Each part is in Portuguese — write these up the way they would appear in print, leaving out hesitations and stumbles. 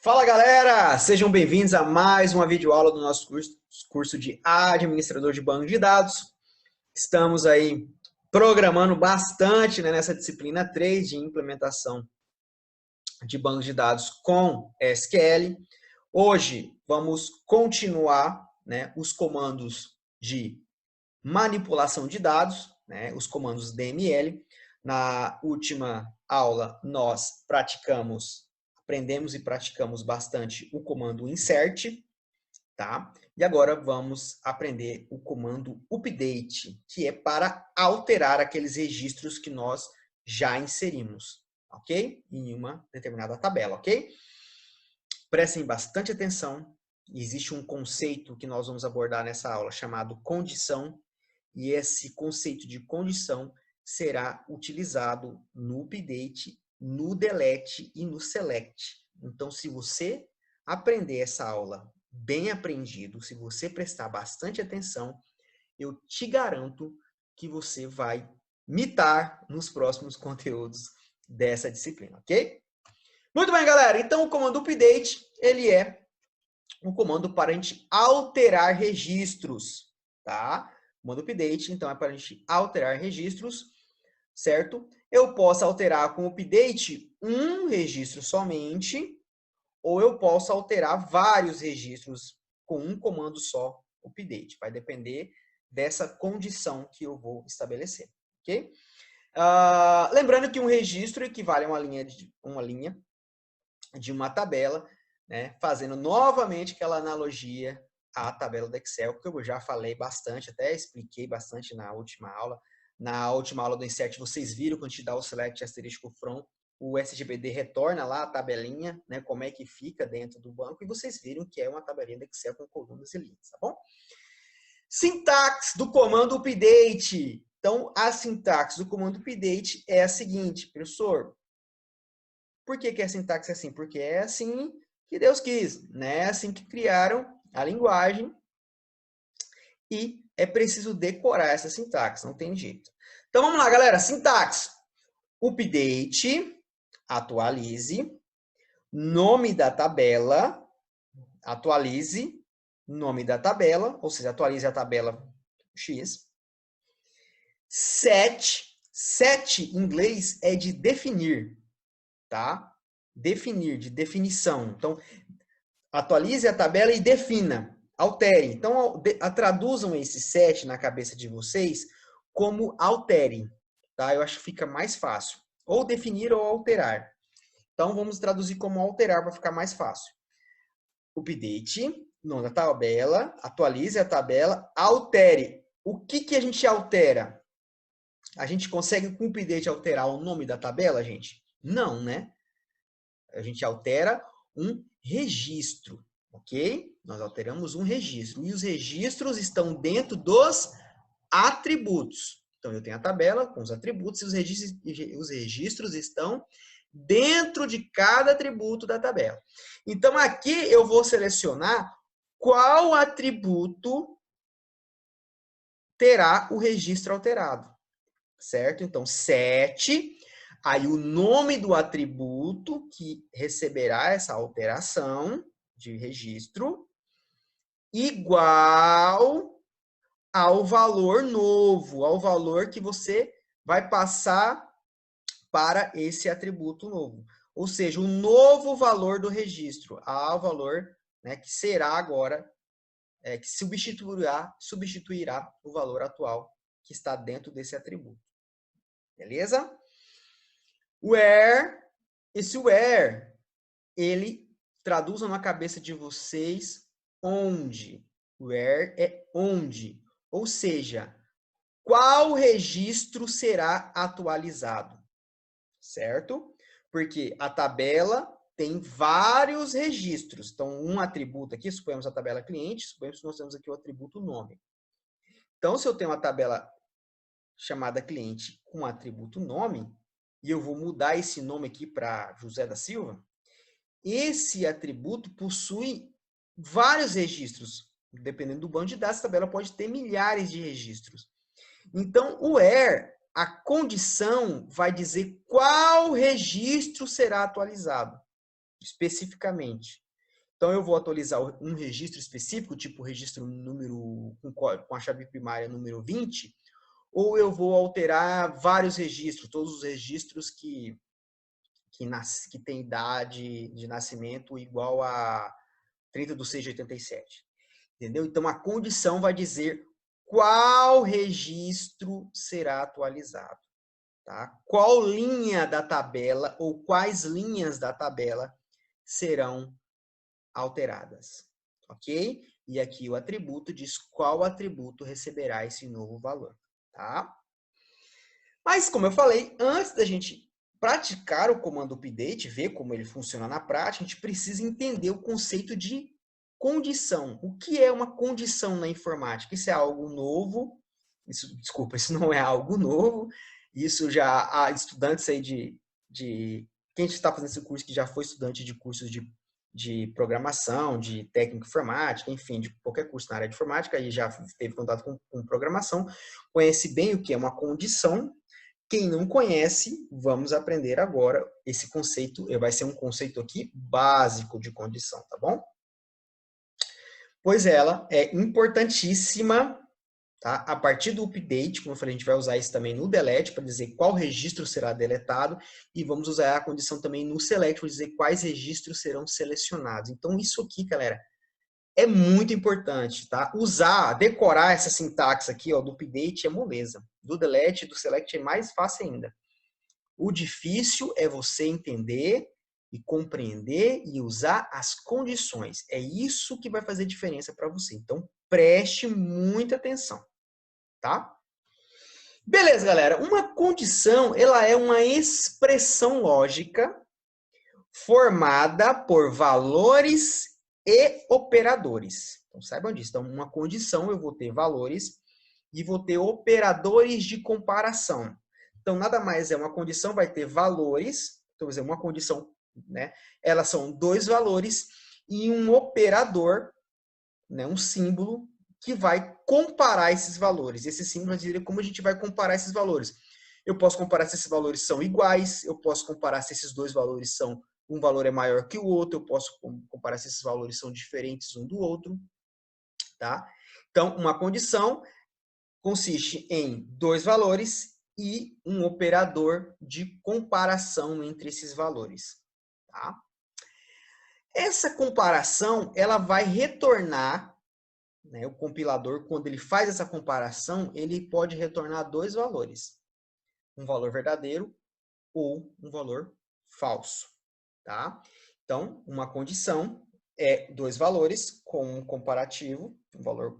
Fala galera, sejam bem-vindos a mais uma videoaula do nosso curso de Administrador de Banco de Dados. Estamos aí programando bastante, nessa disciplina 3 de implementação de bancos de dados com SQL. Hoje vamos continuar os comandos de manipulação de dados, os comandos DML. Na última aula nós aprendemos e praticamos bastante o comando insert, tá? E agora vamos aprender o comando update, que é para alterar aqueles registros que nós já inserimos, ok? Em uma determinada tabela, ok? Prestem bastante atenção. Existe um conceito que nós vamos abordar nessa aula chamado condição, e esse conceito de condição será utilizado no update, no delete e no select. Então, se você aprender essa aula bem aprendido, se você prestar bastante atenção, eu te garanto que você vai mitar nos próximos conteúdos dessa disciplina, ok? Muito bem, galera. Então, o comando update, ele é um comando para a gente alterar registros, tá? O comando update, então, é para a gente alterar registros, certo? Eu posso alterar com o update um registro somente, ou eu posso alterar vários registros com um comando só, update. Vai depender dessa condição que eu vou estabelecer, ok? Lembrando que um registro equivale a uma linha de uma tabela, fazendo novamente aquela analogia à tabela do Excel, que eu já falei bastante, até expliquei bastante na última aula. Na última aula do Insert, vocês viram quando a gente dá o Select asterisco From, o SGBD retorna lá a tabelinha, como é que fica dentro do banco, e vocês viram que é uma tabelinha do Excel com colunas e linhas, tá bom? Sintaxe do comando update. Então, a sintaxe do comando update é a seguinte, professor. Por que a sintaxe é assim? Porque é assim que Deus quis, né? É assim que criaram a linguagem e é preciso decorar essa sintaxe, não tem jeito. Então vamos lá, galera. Sintaxe. Update, atualize, nome da tabela, atualize, nome da tabela, ou seja, atualize a tabela X. Set em inglês é de definir, tá? Definir, de definição. Então, atualize a tabela e defina, altere. Então, traduzam esse set na cabeça de vocês como altere, tá? Eu acho que fica mais fácil. Ou definir ou alterar. Então, vamos traduzir como alterar para ficar mais fácil. Update, nome da tabela, atualize a tabela, altere. O que a gente altera? A gente consegue com o update alterar o nome da tabela, gente? Não, né? A gente altera um registro, ok? Nós alteramos um registro. E os registros estão dentro dos atributos. Então, eu tenho a tabela com os atributos e os registros estão dentro de cada atributo da tabela. Então, aqui eu vou selecionar qual atributo terá o registro alterado, certo? Então, set, aí o nome do atributo que receberá essa alteração de registro, igual ao valor novo, ao valor que você vai passar para esse atributo novo. Ou seja, o novo valor do registro, ao valor que será agora, que substituirá o valor atual que está dentro desse atributo. Beleza? Where, esse where, ele traduzam na cabeça de vocês onde. Where é onde. Ou seja, qual registro será atualizado, certo? Porque a tabela tem vários registros. Então, um atributo aqui, suponhamos a tabela cliente, suponhamos que nós temos aqui o atributo nome. Então, se eu tenho uma tabela chamada cliente com o atributo nome, e eu vou mudar esse nome aqui para José da Silva, esse atributo possui vários registros. Dependendo do banco de dados, a tabela pode ter milhares de registros. Então, o where, a condição, vai dizer qual registro será atualizado. especificamente. Então, eu vou atualizar um registro específico, tipo registro número com a chave primária número 20, ou eu vou alterar vários registros, todos os registros que têm idade de nascimento igual a 30/6/87. Entendeu? Então, a condição vai dizer qual registro será atualizado. Tá? Qual linha da tabela ou quais linhas da tabela serão alteradas, ok? E aqui o atributo diz qual atributo receberá esse novo valor, tá? Mas, como eu falei, antes da gente praticar o comando update, ver como ele funciona na prática, a gente precisa entender o conceito de condição. O que é uma condição na informática? Isso é algo novo? Desculpa, isso não é algo novo. Isso já há estudantes aí quem está fazendo esse curso que já foi estudante de cursos de programação, de técnica informática, enfim, de qualquer curso na área de informática, e já teve contato com programação, conhece bem o que é uma condição. Quem não conhece, vamos aprender agora esse conceito, vai ser um conceito aqui básico de condição, tá bom? Pois ela é importantíssima, tá? A partir do update, como eu falei, a gente vai usar isso também no delete, para dizer qual registro será deletado, e vamos usar a condição também no select, para dizer quais registros serão selecionados. Então, isso aqui, galera, é muito importante, tá? Decorar essa sintaxe aqui, ó, do update é moleza. Do delete e do select é mais fácil ainda. O difícil é você entender e compreender e usar as condições. É isso que vai fazer diferença para você. Então, preste muita atenção, tá? Beleza, galera. Uma condição, ela é uma expressão lógica formada por valores e operadores. Então, saibam disso. Então, uma condição, eu vou ter valores e vou ter operadores de comparação. Então, nada mais é uma condição, vai ter valores. Então, uma condição, né? Elas são dois valores e um operador, né? Um símbolo que vai comparar esses valores. Esse símbolo vai dizer como a gente vai comparar esses valores. Eu posso comparar se esses valores são iguais, eu posso comparar se esses dois valores são, um valor é maior que o outro, eu posso comparar se esses valores são diferentes um do outro, tá? Então, uma condição consiste em dois valores e um operador de comparação entre esses valores, tá? Essa comparação, ela vai retornar, né, o compilador, quando ele faz essa comparação, ele pode retornar dois valores. Um valor verdadeiro ou um valor falso, tá? Então, uma condição é dois valores com um comparativo,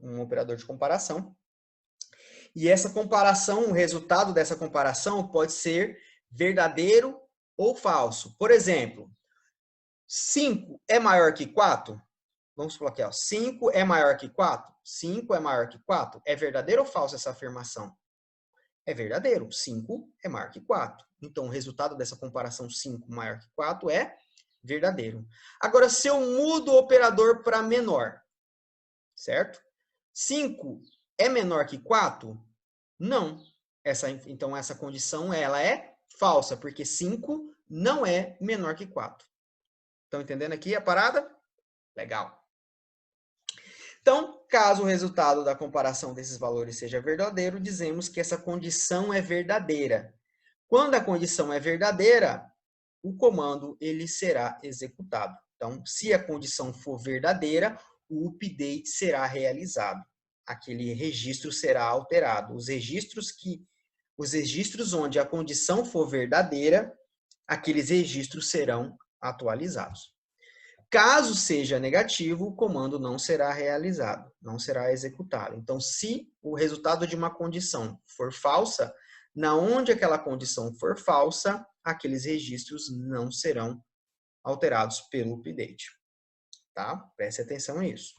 um operador de comparação. E essa comparação, o resultado dessa comparação pode ser verdadeiro ou falso. Por exemplo, 5 é maior que 4? Vamos supor aqui, ó, 5 é maior que 4? 5 é maior que 4? É verdadeiro ou falso essa afirmação? É verdadeiro. 5 é maior que 4. Então, o resultado dessa comparação 5 maior que 4 é verdadeiro. Agora, se eu mudo o operador para menor, certo? 5 é menor que 4? Não. Então, essa condição ela é falsa, porque 5 não é menor que 4. Estão entendendo aqui a parada? Legal. Então, caso o resultado da comparação desses valores seja verdadeiro, dizemos que essa condição é verdadeira. Quando a condição é verdadeira, o comando ele será executado. Então, se a condição for verdadeira, o update será realizado. Aquele registro será alterado. Os registros onde a condição for verdadeira, aqueles registros serão atualizados. Caso seja negativo, o comando não será realizado, não será executado. Então, se o resultado de uma condição for falsa, na onde aquela condição for falsa, aqueles registros não serão alterados pelo update. Tá? Preste atenção nisso.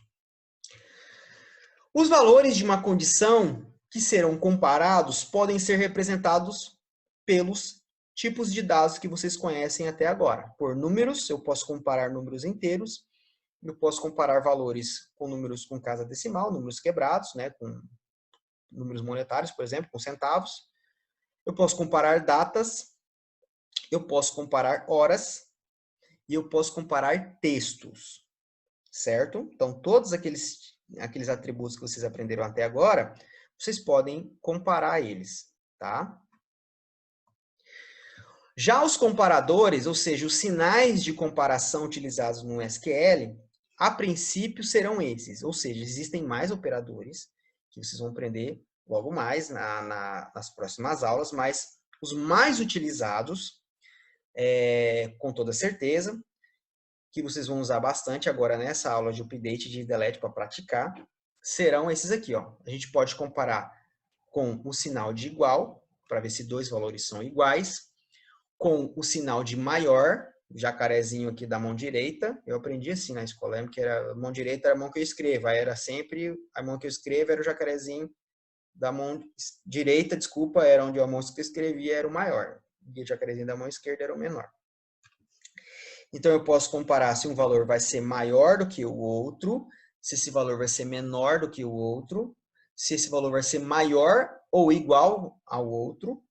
Os valores de uma condição que serão comparados podem ser representados pelos tipos de dados que vocês conhecem até agora. Por números, eu posso comparar números inteiros, eu posso comparar valores com números com casa decimal, números quebrados, né, com números monetários, por exemplo, com centavos. Eu posso comparar datas, eu posso comparar horas e eu posso comparar textos, certo? Então, todos aqueles atributos que vocês aprenderam até agora, vocês podem comparar eles, tá? Já os comparadores, ou seja, os sinais de comparação utilizados no SQL, a princípio serão esses, ou seja, existem mais operadores que vocês vão aprender logo mais nas próximas aulas, mas os mais utilizados, com toda certeza, que vocês vão usar bastante agora nessa aula de update de delete para praticar, serão esses aqui, ó. A gente pode comparar com o sinal de igual, para ver se dois valores são iguais, com o sinal de maior, o jacarezinho aqui da mão direita, eu aprendi assim na escola, lembro que era a mão direita era a mão que eu escrevo, aí era sempre a mão que eu escrevo era o jacarezinho da mão direita, desculpa, era onde a mão que eu escrevia era o maior, e o jacarezinho da mão esquerda era o menor. Então, eu posso comparar se um valor vai ser maior do que o outro, se esse valor vai ser menor do que o outro, se esse valor vai ser maior ou igual ao outro,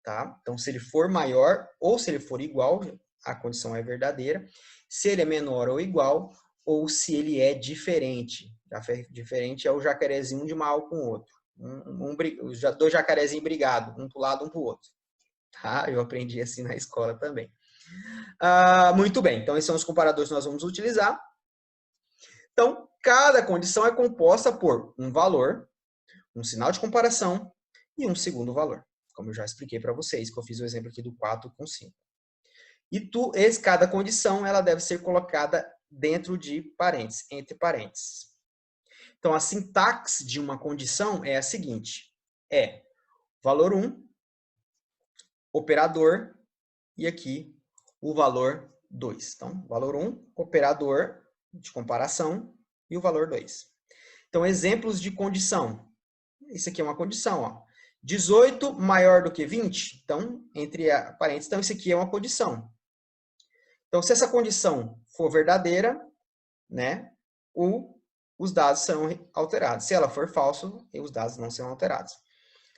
tá? Então, se ele for maior ou se ele for igual, a condição é verdadeira. Se ele é menor ou igual, ou se ele é diferente. Diferente é o jacarezinho de mal com o outro. Dois jacarezinhos brigados, um para o lado, um para o outro. Tá? Eu aprendi assim na escola também. Muito bem, então esses são os comparadores que nós vamos utilizar. Então, cada condição é composta por um valor, um sinal de comparação e um segundo valor. Como eu já expliquei para vocês, que eu fiz o exemplo aqui do 4 com 5. E cada condição ela deve ser colocada dentro de parênteses, entre parênteses. Então, a sintaxe de uma condição é a seguinte: valor 1, operador, e aqui o valor 2. Então, valor 1, operador de comparação, e o valor 2. Então, exemplos de condição. Isso aqui é uma condição, ó. 18 maior do que 20, então, entre parênteses, então isso aqui é uma condição. Então, se essa condição for verdadeira, né, os dados serão alterados. Se ela for falsa, os dados não serão alterados.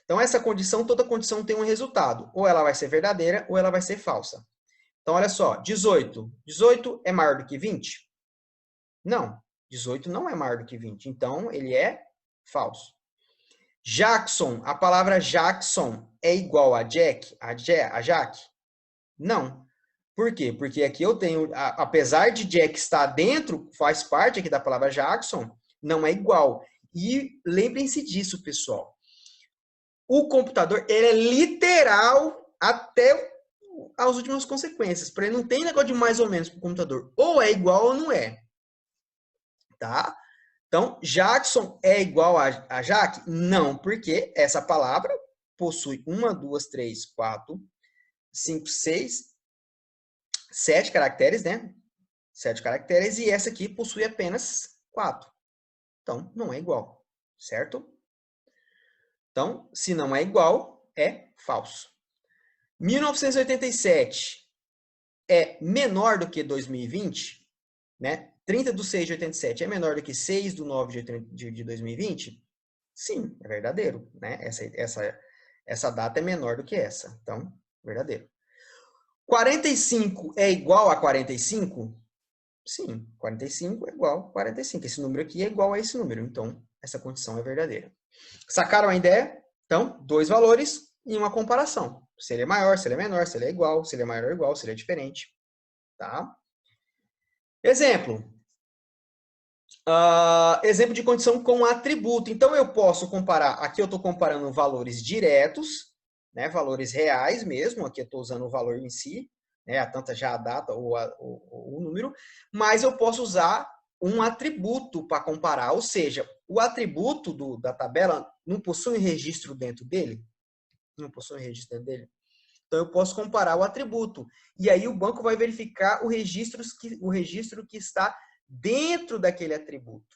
Então, essa condição, toda condição tem um resultado. Ou ela vai ser verdadeira, ou ela vai ser falsa. Então, olha só, 18. 18 é maior do que 20? Não, 18 não é maior do que 20. Então, ele é falso. Jackson, a palavra Jackson é igual a Jack, a Jack? Não. Por quê? Porque aqui eu tenho, apesar de Jack estar dentro, faz parte aqui da palavra Jackson, não é igual. E lembrem-se disso, pessoal. O computador, ele é literal até as últimas consequências. Para ele não tem negócio de mais ou menos para o computador. Ou é igual ou não é. Tá? Então, Jackson é igual a Jaque? Não, porque essa palavra possui 1, 2, 3, 4, 5, 6, 7 caracteres, né? 7 caracteres, e essa aqui possui apenas 4. Então, não é igual, certo? Então, se não é igual, é falso. 1987 é menor do que 2020, né? 30 de 6 de 87 é menor do que 6 de 9 de 2020? Sim, é verdadeiro, né? Essa data é menor do que essa. Então, verdadeiro. 45 é igual a 45? Sim, 45 é igual a 45. Esse número aqui é igual a esse número. Então, essa condição é verdadeira. Sacaram a ideia? Então, dois valores e uma comparação. Se ele é maior, se ele é menor, se ele é igual, se ele é maior ou igual, se ele é diferente. Tá? Exemplo. Exemplo de condição com atributo. Então, eu posso comparar, aqui eu estou comparando valores diretos, né, valores reais mesmo, aqui eu estou usando o valor em si, né, tanto já a data ou o número, mas eu posso usar um atributo para comparar, ou seja, o atributo da tabela não possui registro dentro dele? Não possui registro dentro dele? Então, eu posso comparar o atributo. E aí, o banco vai verificar o registro que está dentro daquele atributo.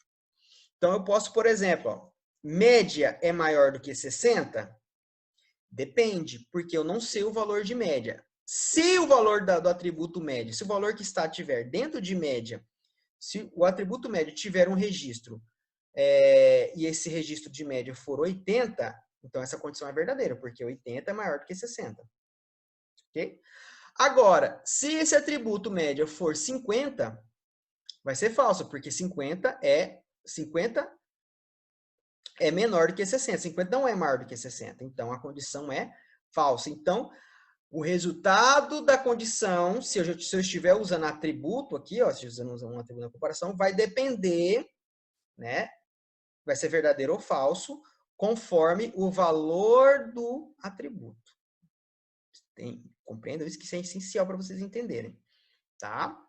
Então, eu posso, por exemplo, ó, média é maior do que 60? Depende, porque eu não sei o valor de média. Se o valor do atributo média, se o valor que estiver dentro de média, se o atributo médio tiver um registro e esse registro de média for 80, então essa condição é verdadeira, porque 80 é maior do que 60. Ok? Agora, se esse atributo média for 50, vai ser falso, porque 50 é menor do que 60. 50 não é maior do que 60. Então, a condição é falsa. Então, o resultado da condição, se eu estiver usando atributo aqui, ó, se eu estiver usando um atributo na comparação, vai depender, né? Vai ser verdadeiro ou falso, conforme o valor do atributo. Compreendo isso, que isso é essencial para vocês entenderem, tá?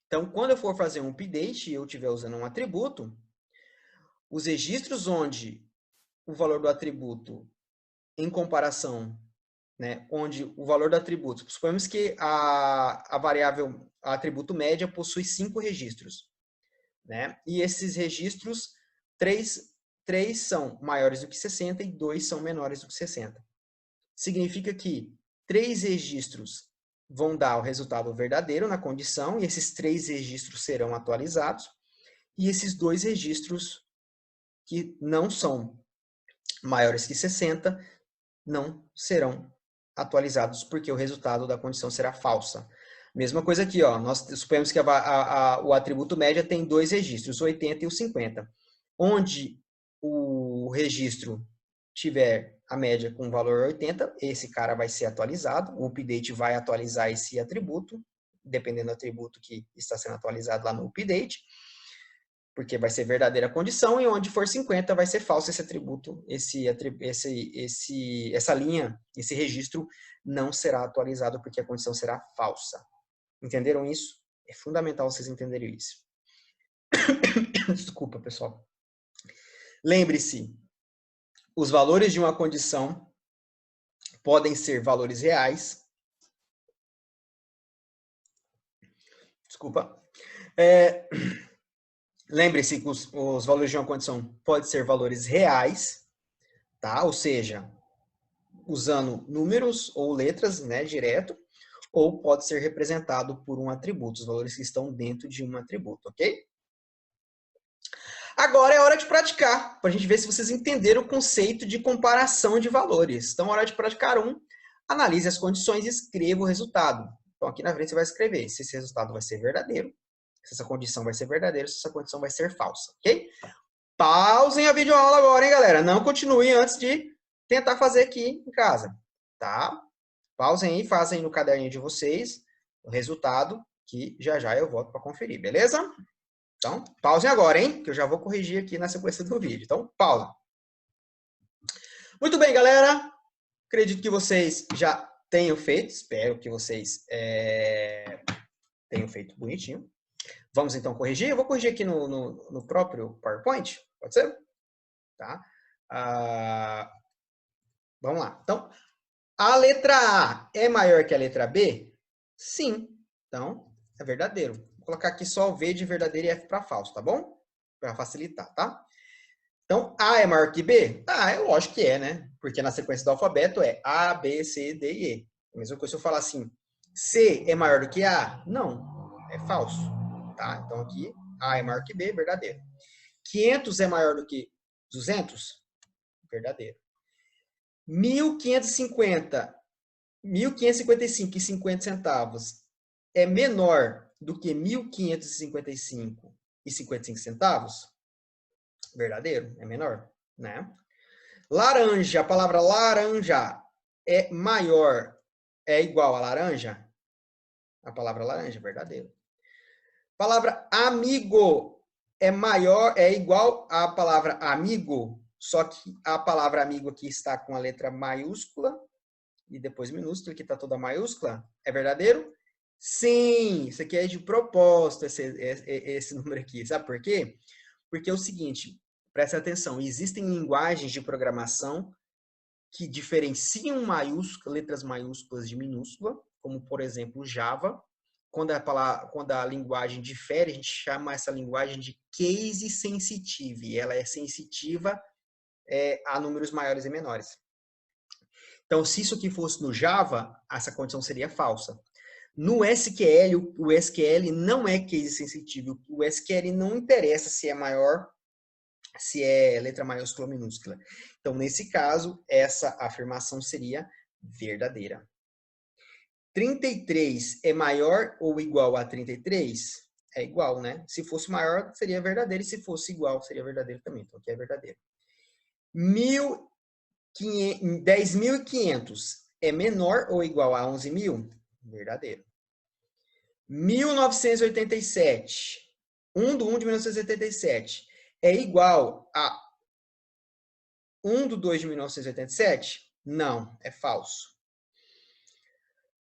Então, quando eu for fazer um update e eu estiver usando um atributo, os registros onde o valor do atributo em comparação, né, onde o valor do atributo, suponhamos que a variável, a atributo média possui 5 registros, né? E esses registros, 3 são maiores do que 60 e 2 são menores do que 60. Significa que 3 registros vão dar o resultado verdadeiro na condição, e esses 3 registros serão atualizados, e esses 2 registros que não são maiores que 60 não serão atualizados, porque o resultado da condição será falsa. Mesma coisa aqui, ó, nós suponhamos que o atributo média tem 2 registros, o 80 e o 50. Onde o registro tiver a média com valor 80, esse cara vai ser atualizado, o update vai atualizar esse atributo, dependendo do atributo que está sendo atualizado lá no update, porque vai ser verdadeira a condição, e onde for 50 vai ser falso esse atributo, essa linha, esse registro não será atualizado porque a condição será falsa. Entenderam isso? É fundamental vocês entenderem isso. Desculpa, pessoal. Lembre-se, os valores de uma condição podem ser valores reais. Desculpa. Lembre-se que os valores de uma condição podem ser valores reais, tá? Ou seja, usando números ou letras, né, direto, ou pode ser representado por um atributo, os valores que estão dentro de um atributo, ok? Agora é hora de praticar, para a gente ver se vocês entenderam o conceito de comparação de valores. Então, hora de praticar analise as condições e escreva o resultado. Então, aqui na frente você vai escrever se esse resultado vai ser verdadeiro, se essa condição vai ser verdadeira, se essa condição vai ser falsa, ok? Pausem a videoaula agora, hein, galera? Não continuem antes de tentar fazer aqui em casa, tá? Pausem aí, fazem no caderninho de vocês o resultado, que já já eu volto para conferir, beleza? Então, pausem agora, hein? Que eu já vou corrigir aqui na sequência do vídeo. Então, pausa. Muito bem, galera. Acredito que vocês já tenham feito. Espero que vocês tenham feito bonitinho. Vamos então corrigir. Eu vou corrigir aqui no próprio PowerPoint. Pode ser? Tá? Vamos lá. Então, a letra A é maior que a letra B? Sim. Então, é verdadeiro. Vou colocar aqui só o V de verdadeiro e F para falso, tá bom? Para facilitar, tá? Então, A é maior que B? Ah, é lógico que é, né? Porque na sequência do alfabeto é A, B, C, D e E. A mesma coisa se eu falar assim, C é maior do que A? Não, é falso, tá? Então aqui, A é maior que B, verdadeiro. 500 é maior do que 200? Verdadeiro. 1.550, 1.555 e 50 centavos é menor do que 1.555 e 55 centavos? Verdadeiro, é menor, né? Laranja, a palavra laranja é maior, é igual a laranja? A palavra laranja, verdadeiro. Palavra amigo é maior, é igual à palavra amigo, só que a palavra amigo aqui está com a letra maiúscula e depois minúscula, aqui está toda maiúscula. É verdadeiro? Sim, isso aqui é de propósito, esse número aqui. Sabe por quê? Porque é o seguinte, presta atenção, existem linguagens de programação que diferenciam letras maiúsculas de minúscula, como, por exemplo, Java. Quando a linguagem difere, a gente chama essa linguagem de case sensitive. Ela é sensitiva a números maiores e menores. Então, se isso aqui fosse no Java, essa condição seria falsa. No SQL, o SQL não é case sensitivo. O SQL não interessa se é maior, se é letra maiúscula ou minúscula. Então, nesse caso, essa afirmação seria verdadeira. 33 é maior ou igual a 33? É igual, né? Se fosse maior, seria verdadeiro. E se fosse igual, seria verdadeiro também. Então, aqui é verdadeiro. 10.500 é menor ou igual a 11.000? Verdadeiro. 1987. 1/1 de 1987 é igual a 1/2 de 1987? Não, é falso.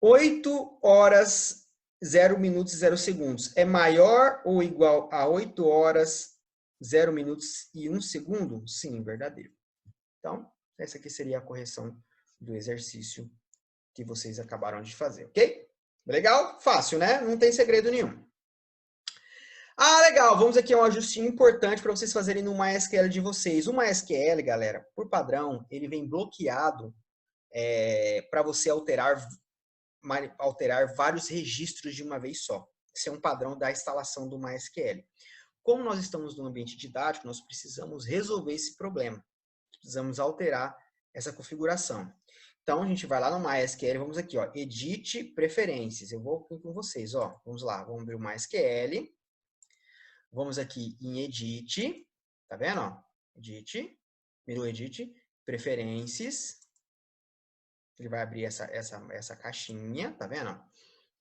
8 horas, 0 minutos e 0 segundos é maior ou igual a 8 horas, 0 minutos e 1 segundo? Sim, verdadeiro. Então, essa aqui seria a correção do exercício que vocês acabaram de fazer, ok? Legal? Fácil, né? Não tem segredo nenhum. Ah, legal. Vamos aqui a um ajustinho importante para vocês fazerem no MySQL de vocês. O MySQL, galera, por padrão, ele vem bloqueado para você alterar vários registros de uma vez só. Esse é um padrão da instalação do MySQL. Como nós estamos no ambiente didático, nós precisamos resolver esse problema. Precisamos alterar essa configuração. Então, a gente vai lá no MySQL, vamos aqui, ó, Edit Preferências. Eu vou aqui com vocês, ó. Vamos lá, vamos abrir o MySQL. Vamos aqui em Edit, tá vendo, ó? Edit, menu Edit, Preferências. Ele vai abrir essa caixinha, tá vendo?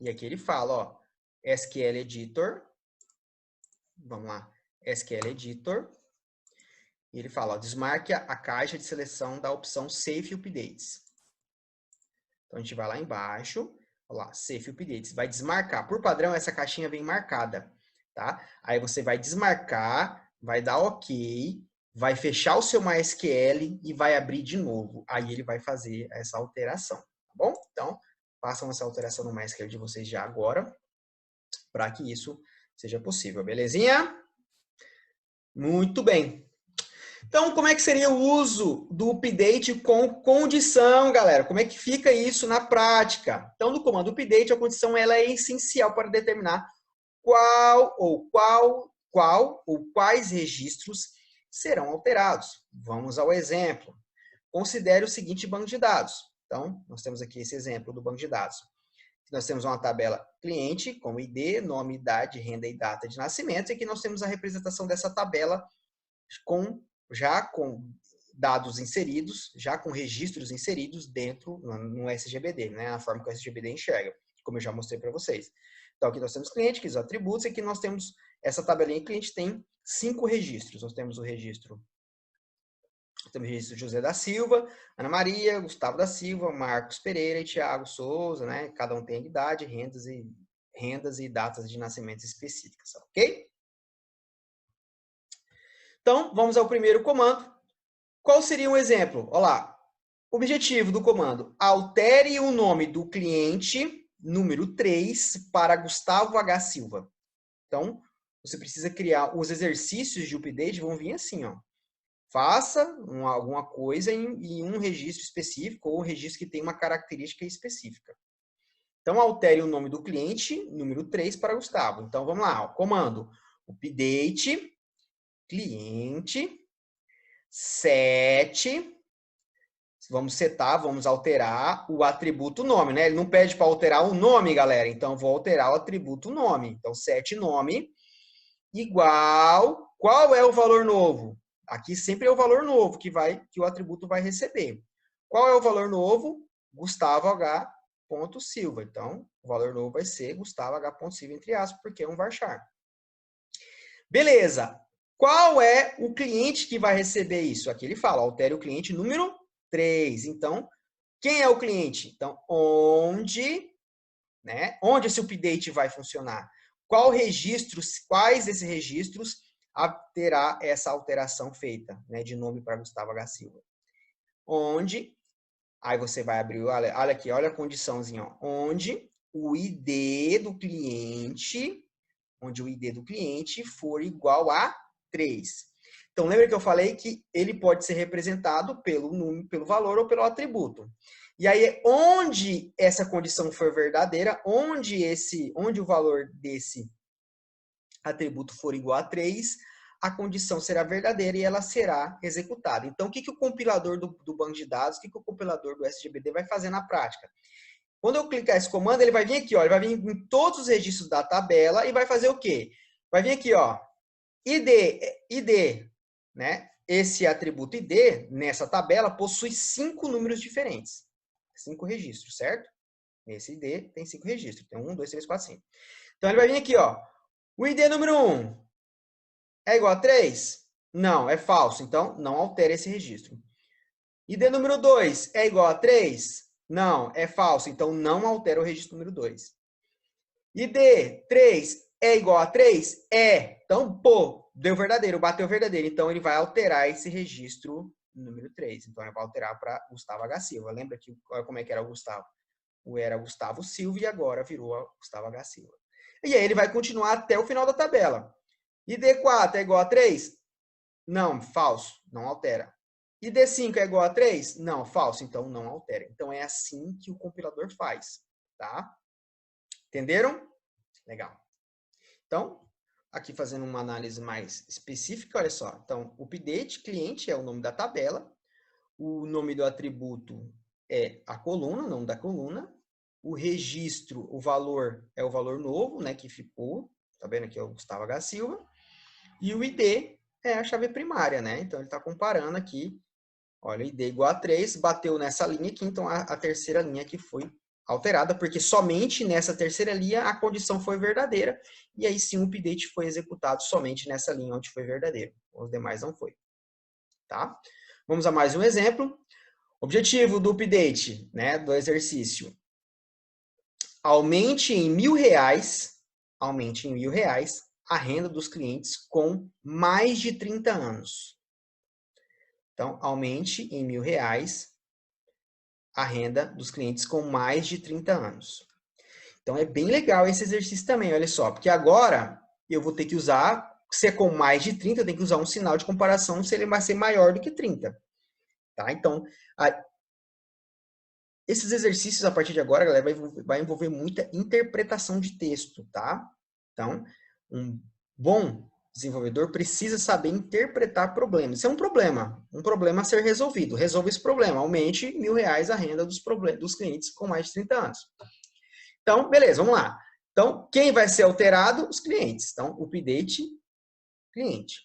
E aqui ele fala, ó, SQL Editor. Vamos lá, SQL Editor. E ele fala, ó, desmarque a caixa de seleção da opção Safe Updates. Então, a gente vai lá embaixo, olha lá, Safe Updates. Vai desmarcar. Por padrão, essa caixinha vem marcada, tá? Aí você vai desmarcar, vai dar OK, vai fechar o seu MySQL e vai abrir de novo. Aí ele vai fazer essa alteração, tá bom? Então, façam essa alteração no MySQL de vocês já agora, para que isso seja possível, belezinha? Muito bem. Então, como é que seria o uso do update com condição, galera? Como é que fica isso na prática? Então, no comando update, a condição ela é essencial para determinar qual ou quais registros serão alterados. Vamos ao exemplo. Considere o seguinte banco de dados. Então, nós temos aqui esse exemplo do banco de dados. Nós temos uma tabela cliente com ID, nome, idade, renda e data de nascimento, e aqui nós temos a representação dessa tabela já com dados inseridos, já com registros inseridos dentro no SGBD, né? A forma que o SGBD enxerga, como eu já mostrei para vocês. Então, aqui nós temos cliente, aqui os atributos, e aqui nós temos essa tabelinha cliente tem 5 registros. Nós temos o registro José da Silva, Ana Maria, Gustavo da Silva, Marcos Pereira e Thiago Souza, né? Cada um tem idade, rendas e datas de nascimento específicas, ok? Então, vamos ao primeiro comando. Qual seria um exemplo? Olha lá. Objetivo do comando. Altere o nome do cliente, número 3, para Gustavo H. Silva. Então, você precisa criar os exercícios de update, vão vir assim, ó. Faça alguma coisa em um registro específico ou um registro que tem uma característica específica. Então, altere o nome do cliente, número 3, para Gustavo. Então, vamos lá. Ó. Comando. Update, cliente, 7. Vamos setar, vamos alterar o atributo nome, né? Ele não pede para alterar o nome, galera. Então, vou alterar o atributo nome. Então, 7 nome igual... Qual é o valor novo? Aqui sempre é o valor novo que o atributo vai receber. Qual é o valor novo? Gustavo H. Silva. Então, o valor novo vai ser Gustavo H. Silva, entre aspas, porque é um varchar. Beleza. Qual é o cliente que vai receber isso? Aqui ele fala, altere o cliente número 3. Então, quem é o cliente? Então, onde esse update vai funcionar? Quais desses registros terá essa alteração feita, né, de nome para Gustavo H. Silva? Onde, aí você vai abrir, olha aqui, olha a condiçãozinha, ó, onde o ID do cliente for igual a 3. Então, lembra que eu falei que ele pode ser representado pelo número, pelo valor ou pelo atributo. E aí, onde essa condição for verdadeira, onde o valor desse atributo for igual a 3, a condição será verdadeira e ela será executada. Então, o que o compilador do banco de dados, o que o compilador do SGBD vai fazer na prática? Quando eu clicar esse comando, ele vai vir aqui, ó, ele vai vir em todos os registros da tabela e vai fazer o quê? Vai vir aqui, ó, ID, né? Esse atributo ID, nessa tabela, possui 5 números diferentes. 5 registros, certo? Esse ID tem 5 registros. Tem 1, 2, 3, 4, 5. Então, ele vai vir aqui, ó. O ID número 1 é igual a 3? Não, é falso. Então, não altera esse registro. ID número 2 é igual a 3? Não, é falso. Então, não altera o registro número 2. ID 3 é igual a 3? É. Então, pô, deu verdadeiro, bateu verdadeiro. Então, ele vai alterar esse registro número 3. Então, ele vai alterar para Gustavo H. Silva. Lembra que como é que era o Gustavo? Era Gustavo Silva e agora virou Gustavo H. Silva. E aí ele vai continuar até o final da tabela. ID 4 é igual a 3? Não, falso. Não altera. ID 5 é igual a 3? Não, falso. Então, não altera. Então, é assim que o compilador faz. Tá? Entenderam? Legal. Então, aqui fazendo uma análise mais específica, olha só. Então, o update cliente é o nome da tabela. O nome do atributo é a coluna, o nome da coluna. O registro, o valor é o valor novo, né, que ficou. Tá vendo aqui é o Gustavo H. Silva. E o ID é a chave primária, né? Então, ele está comparando aqui. Olha, ID igual a 3, bateu nessa linha aqui, então a terceira linha que foi alterada, porque somente nessa terceira linha a condição foi verdadeira, e aí sim o update foi executado somente nessa linha onde foi verdadeiro. Os demais não foi. Tá? Vamos a mais um exemplo. Objetivo do update, né, do exercício. Aumente em R$1.000, a renda dos clientes com mais de 30 anos. Então, aumente em R$1.000 a renda dos clientes com mais de 30 anos. Então, é bem legal esse exercício também, olha só. Porque agora, eu vou ter que usar, se é com mais de 30, eu tenho que usar um sinal de comparação se ele vai ser maior do que 30. Tá? Então, esses exercícios, a partir de agora, galera, vai envolver muita interpretação de texto, tá? Então, um bom desenvolvedor precisa saber interpretar problemas. Isso é um problema a ser resolvido. Resolva esse problema, aumente R$1.000 a renda dos clientes com mais de 30 anos. Então, beleza, vamos lá. Então, quem vai ser alterado? Os clientes. Então, update, cliente.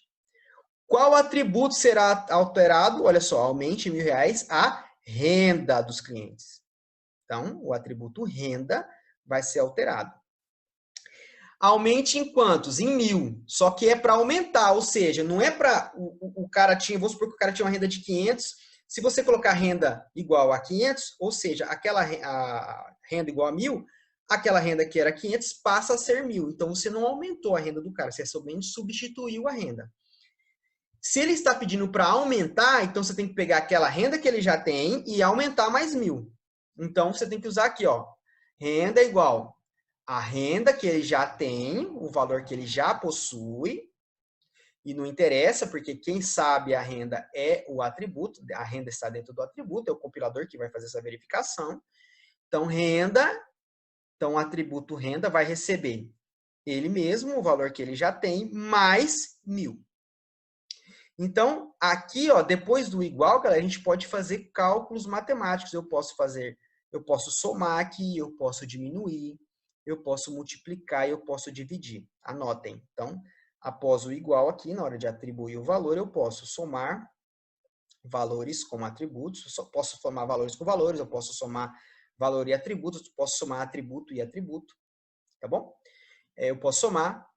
Qual atributo será alterado? Olha só, aumente R$1.000 a renda dos clientes. Então, o atributo renda vai ser alterado. Aumente em quantos? Em 1.000. Só que é para aumentar, ou seja, não é para o cara tinha, vamos supor que o cara tinha uma renda de 500. Se você colocar renda igual a 500, ou seja, a renda igual a 1.000, aquela renda que era 500 passa a ser 1.000. Então, você não aumentou a renda do cara, você somente substituiu a renda. Se ele está pedindo para aumentar, então você tem que pegar aquela renda que ele já tem e aumentar mais 1.000. Então, você tem que usar aqui, ó, renda igual a renda que ele já tem, o valor que ele já possui, e não interessa, porque quem sabe a renda é o atributo, a renda está dentro do atributo, é o compilador que vai fazer essa verificação. Então, o atributo renda vai receber ele mesmo, o valor que ele já tem, mais 1.000. Então, aqui, ó, depois do igual, galera, a gente pode fazer cálculos matemáticos. Eu posso somar aqui, eu posso diminuir, eu posso multiplicar e eu posso dividir. Anotem. Então, após o igual aqui, na hora de atribuir o valor, eu posso somar valores com atributos, eu posso somar valores com valores, eu posso somar valor e atributos, posso somar atributo e atributo, tá bom? Eu posso somar,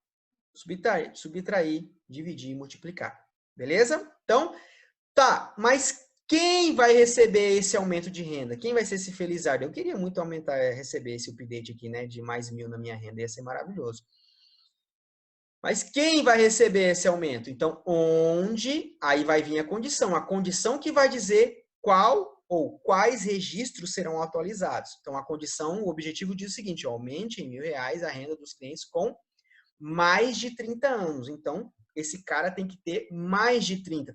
subtrair, dividir e multiplicar. Beleza? Então, tá, mas quem vai receber esse aumento de renda? Quem vai ser esse felizardo? Eu queria muito receber esse update aqui, né, de mais 1.000 na minha renda, ia ser maravilhoso. Mas quem vai receber esse aumento? Então, aí vai vir a condição que vai dizer qual ou quais registros serão atualizados. Então, a condição, o objetivo diz o seguinte, aumente em R$1.000 a renda dos clientes com mais de 30 anos. Então, esse cara tem que ter mais de 30,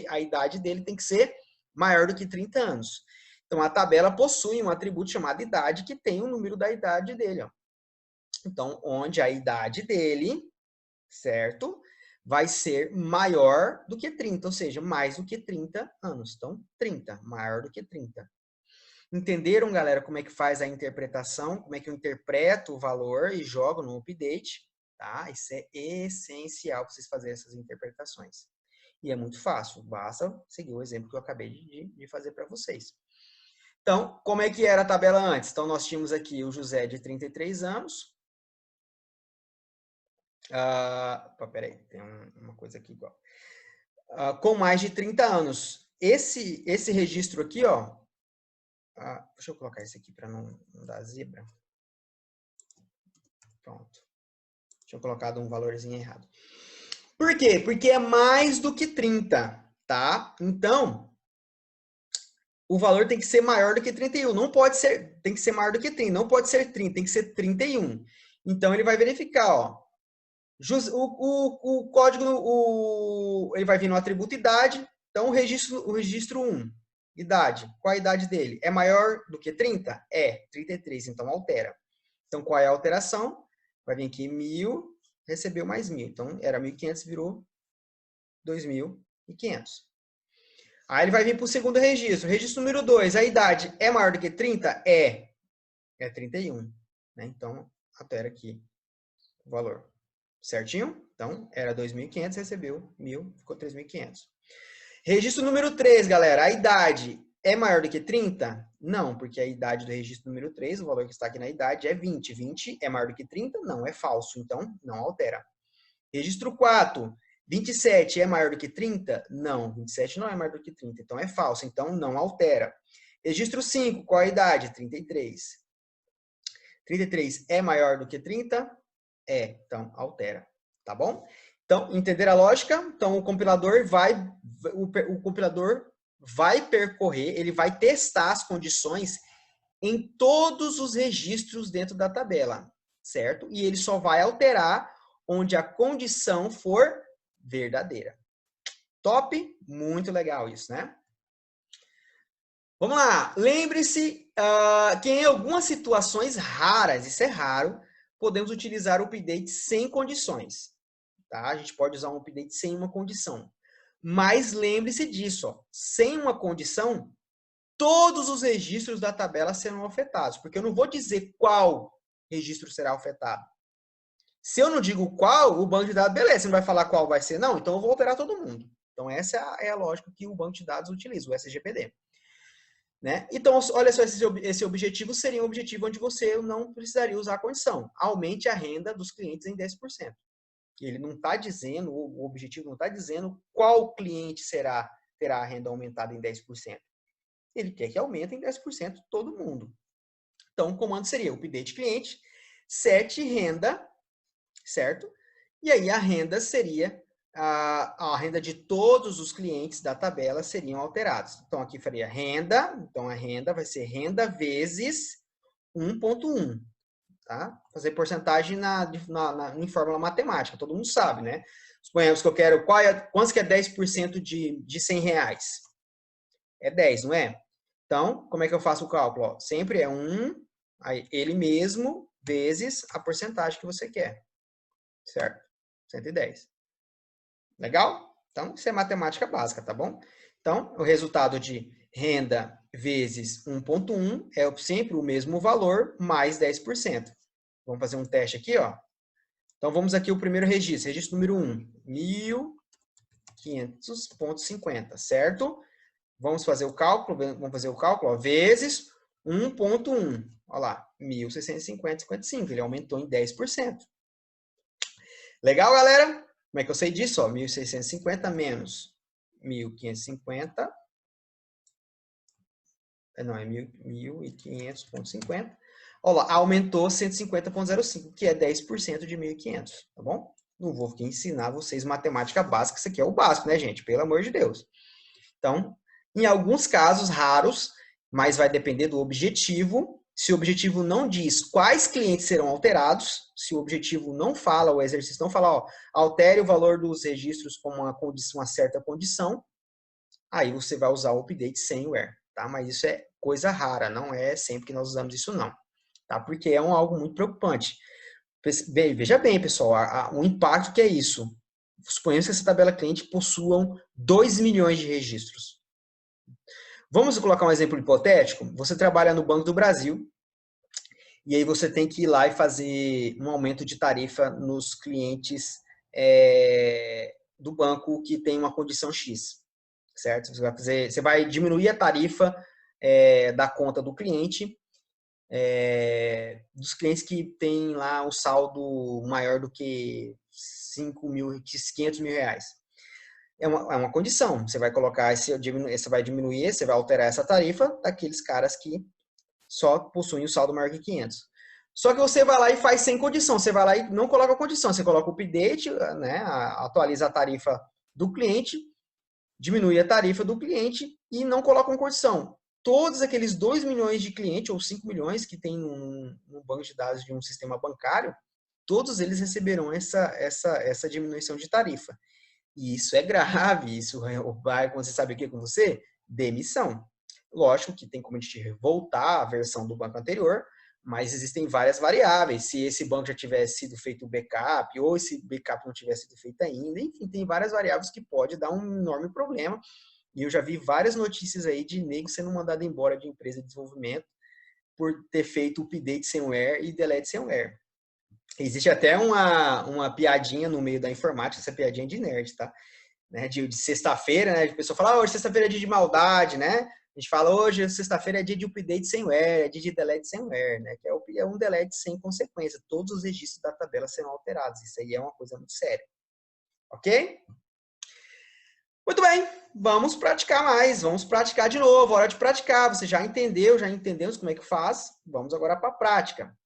a idade dele tem que ser maior do que 30 anos. Então, a tabela possui um atributo chamado idade, que tem o número da idade dele. Ó. Então, onde a idade dele, certo, vai ser maior do que 30, ou seja, mais do que 30 anos. Então, 30, maior do que 30. Entenderam, galera, como é que faz a interpretação, como é que eu interpreto o valor e jogo no update, tá? Isso é essencial para vocês fazerem essas interpretações. E é muito fácil, basta seguir o exemplo que eu acabei de fazer para vocês. Então, como é que era a tabela antes? Então, nós tínhamos aqui o José de 33 anos. Peraí, tem uma coisa aqui igual. Com mais de 30 anos. Esse registro aqui, ó. Deixa eu colocar esse aqui para não dar zebra. Pronto. Tinha colocado um valorzinho errado. Por quê? Porque é mais do que 30, tá? Então, o valor tem que ser maior do que 31. Não pode ser, tem que ser maior do que 30. Não pode ser 30, tem que ser 31. Então, ele vai verificar, ó. O código, ele vai vir no atributo idade. Então, o registro 1, idade. Qual a idade dele? É maior do que 30? É, 33. Então, altera. Então, qual é a alteração? Vai vir aqui 1.000, recebeu mais 1.000. Então, era 1.500, virou 2.500. Aí ele vai vir para o segundo registro. Registro número 2, a idade é maior do que 30? É 31. Né? Então, altera aqui o valor. Certinho? Então, era 2.500, recebeu 1.000, ficou 3.500. Registro número 3, galera. A idade é maior do que 30? Não, porque a idade do registro número 3, o valor que está aqui na idade, é 20. 20 é maior do que 30? Não, é falso. Então, não altera. Registro 4, 27 é maior do que 30? Não, 27 não é maior do que 30. Então, é falso. Então, não altera. Registro 5, qual a idade? 33. 33 é maior do que 30? É, então altera, tá bom? Então, entender a lógica? Então, o compilador vai percorrer, ele vai testar as condições em todos os registros dentro da tabela, certo? E ele só vai alterar onde a condição for verdadeira. Top? Muito legal isso, né? Vamos lá. Lembre-se que em algumas situações raras, isso é raro, podemos utilizar o update sem condições. Tá? A gente pode usar um update sem uma condição. Mas lembre-se disso, ó, sem uma condição, todos os registros da tabela serão afetados, porque eu não vou dizer qual registro será afetado. Se eu não digo qual, o banco de dados, beleza, você não vai falar qual vai ser, não, então eu vou alterar todo mundo. Então essa é a lógica que o banco de dados utiliza, o SGPD. Né? Então, olha só, esse objetivo seria um objetivo onde você não precisaria usar a condição. Aumente a renda dos clientes em 10%. Ele não está dizendo, o objetivo não está dizendo qual cliente terá a renda aumentada em 10%. Ele quer que aumente em 10% todo mundo. Então, o comando seria update cliente, set renda, certo? E aí a renda seria, a renda de todos os clientes da tabela seriam alterados. Então, aqui faria renda, então a renda vai ser renda vezes 1.1. Tá? Fazer porcentagem em fórmula matemática, todo mundo sabe, né? Suponhamos que eu quero, quanto que é 10% de 100 reais? É 10, não é? Então, como é que eu faço o cálculo? Ó, sempre é 1, aí ele mesmo, vezes a porcentagem que você quer. Certo? 110. Legal? Então, isso é matemática básica, tá bom? Então, o resultado de renda vezes 1.1 é sempre o mesmo valor, mais 10%. Vamos fazer um teste aqui, ó. Então, vamos aqui o primeiro registro. Registro número 1, 1.500,50, certo? Vamos fazer o cálculo, ó, vezes 1.1. Olha lá, 1.650,55. Ele aumentou em 10%. Legal, galera? Como é que eu sei disso? 1.650 menos 1.550. Não, é 1.500,50. Olha lá, aumentou 150,05, que é 10% de 1.500, tá bom? Não vou aqui ensinar vocês matemática básica, isso aqui é o básico, né, gente? Pelo amor de Deus. Então, em alguns casos raros, mas vai depender do objetivo. Se o objetivo não diz quais clientes serão alterados, se o objetivo não fala, o exercício não fala, ó, altere o valor dos registros com uma certa condição, aí você vai usar o update sem where, tá? Mas isso é coisa rara, não é sempre que nós usamos isso não, tá? Porque é algo muito preocupante. Veja bem, pessoal, o impacto que é isso. Suponhamos que essa tabela cliente possuam 2 milhões de registros. Vamos colocar um exemplo hipotético? Você trabalha no Banco do Brasil e aí você tem que ir lá e fazer um aumento de tarifa nos clientes do banco que tem uma condição X, certo? Você vai diminuir a tarifa da conta do cliente, dos clientes que tem lá um saldo maior do que 500 mil reais. É uma condição. Você vai colocar você vai diminuir, você vai alterar essa tarifa daqueles caras que só possuem o saldo maior que 500. Só que você vai lá e faz sem condição. Você vai lá e não coloca condição. Você coloca o update, né, atualiza a tarifa do cliente, diminui a tarifa do cliente e não coloca uma condição. Todos aqueles 2 milhões de clientes ou 5 milhões que tem no banco de dados de um sistema bancário, todos eles receberão essa diminuição de tarifa. E isso é grave, isso vai acontecer, sabe o que com você? Demissão. Lógico que tem como a gente voltar à versão do banco anterior, mas existem várias variáveis. Se esse banco já tivesse sido feito o backup, ou esse backup não tivesse sido feito ainda, enfim, tem várias variáveis que pode dar um enorme problema. E eu já vi várias notícias aí de nego sendo mandado embora de empresa de desenvolvimento por ter feito update semware e delete semware. Existe até uma piadinha no meio da informática, essa piadinha de nerd, tá? Né? De sexta-feira, né? A pessoa fala, hoje sexta-feira é dia de maldade, né? A gente fala, hoje sexta-feira é dia de update semware, é dia de delete semware, né? Que é um delete sem consequência. Todos os registros da tabela serão alterados. Isso aí é uma coisa muito séria. Ok? Muito bem, vamos praticar mais, vamos praticar de novo, hora de praticar. Você já entendemos como é que faz, vamos agora para a prática.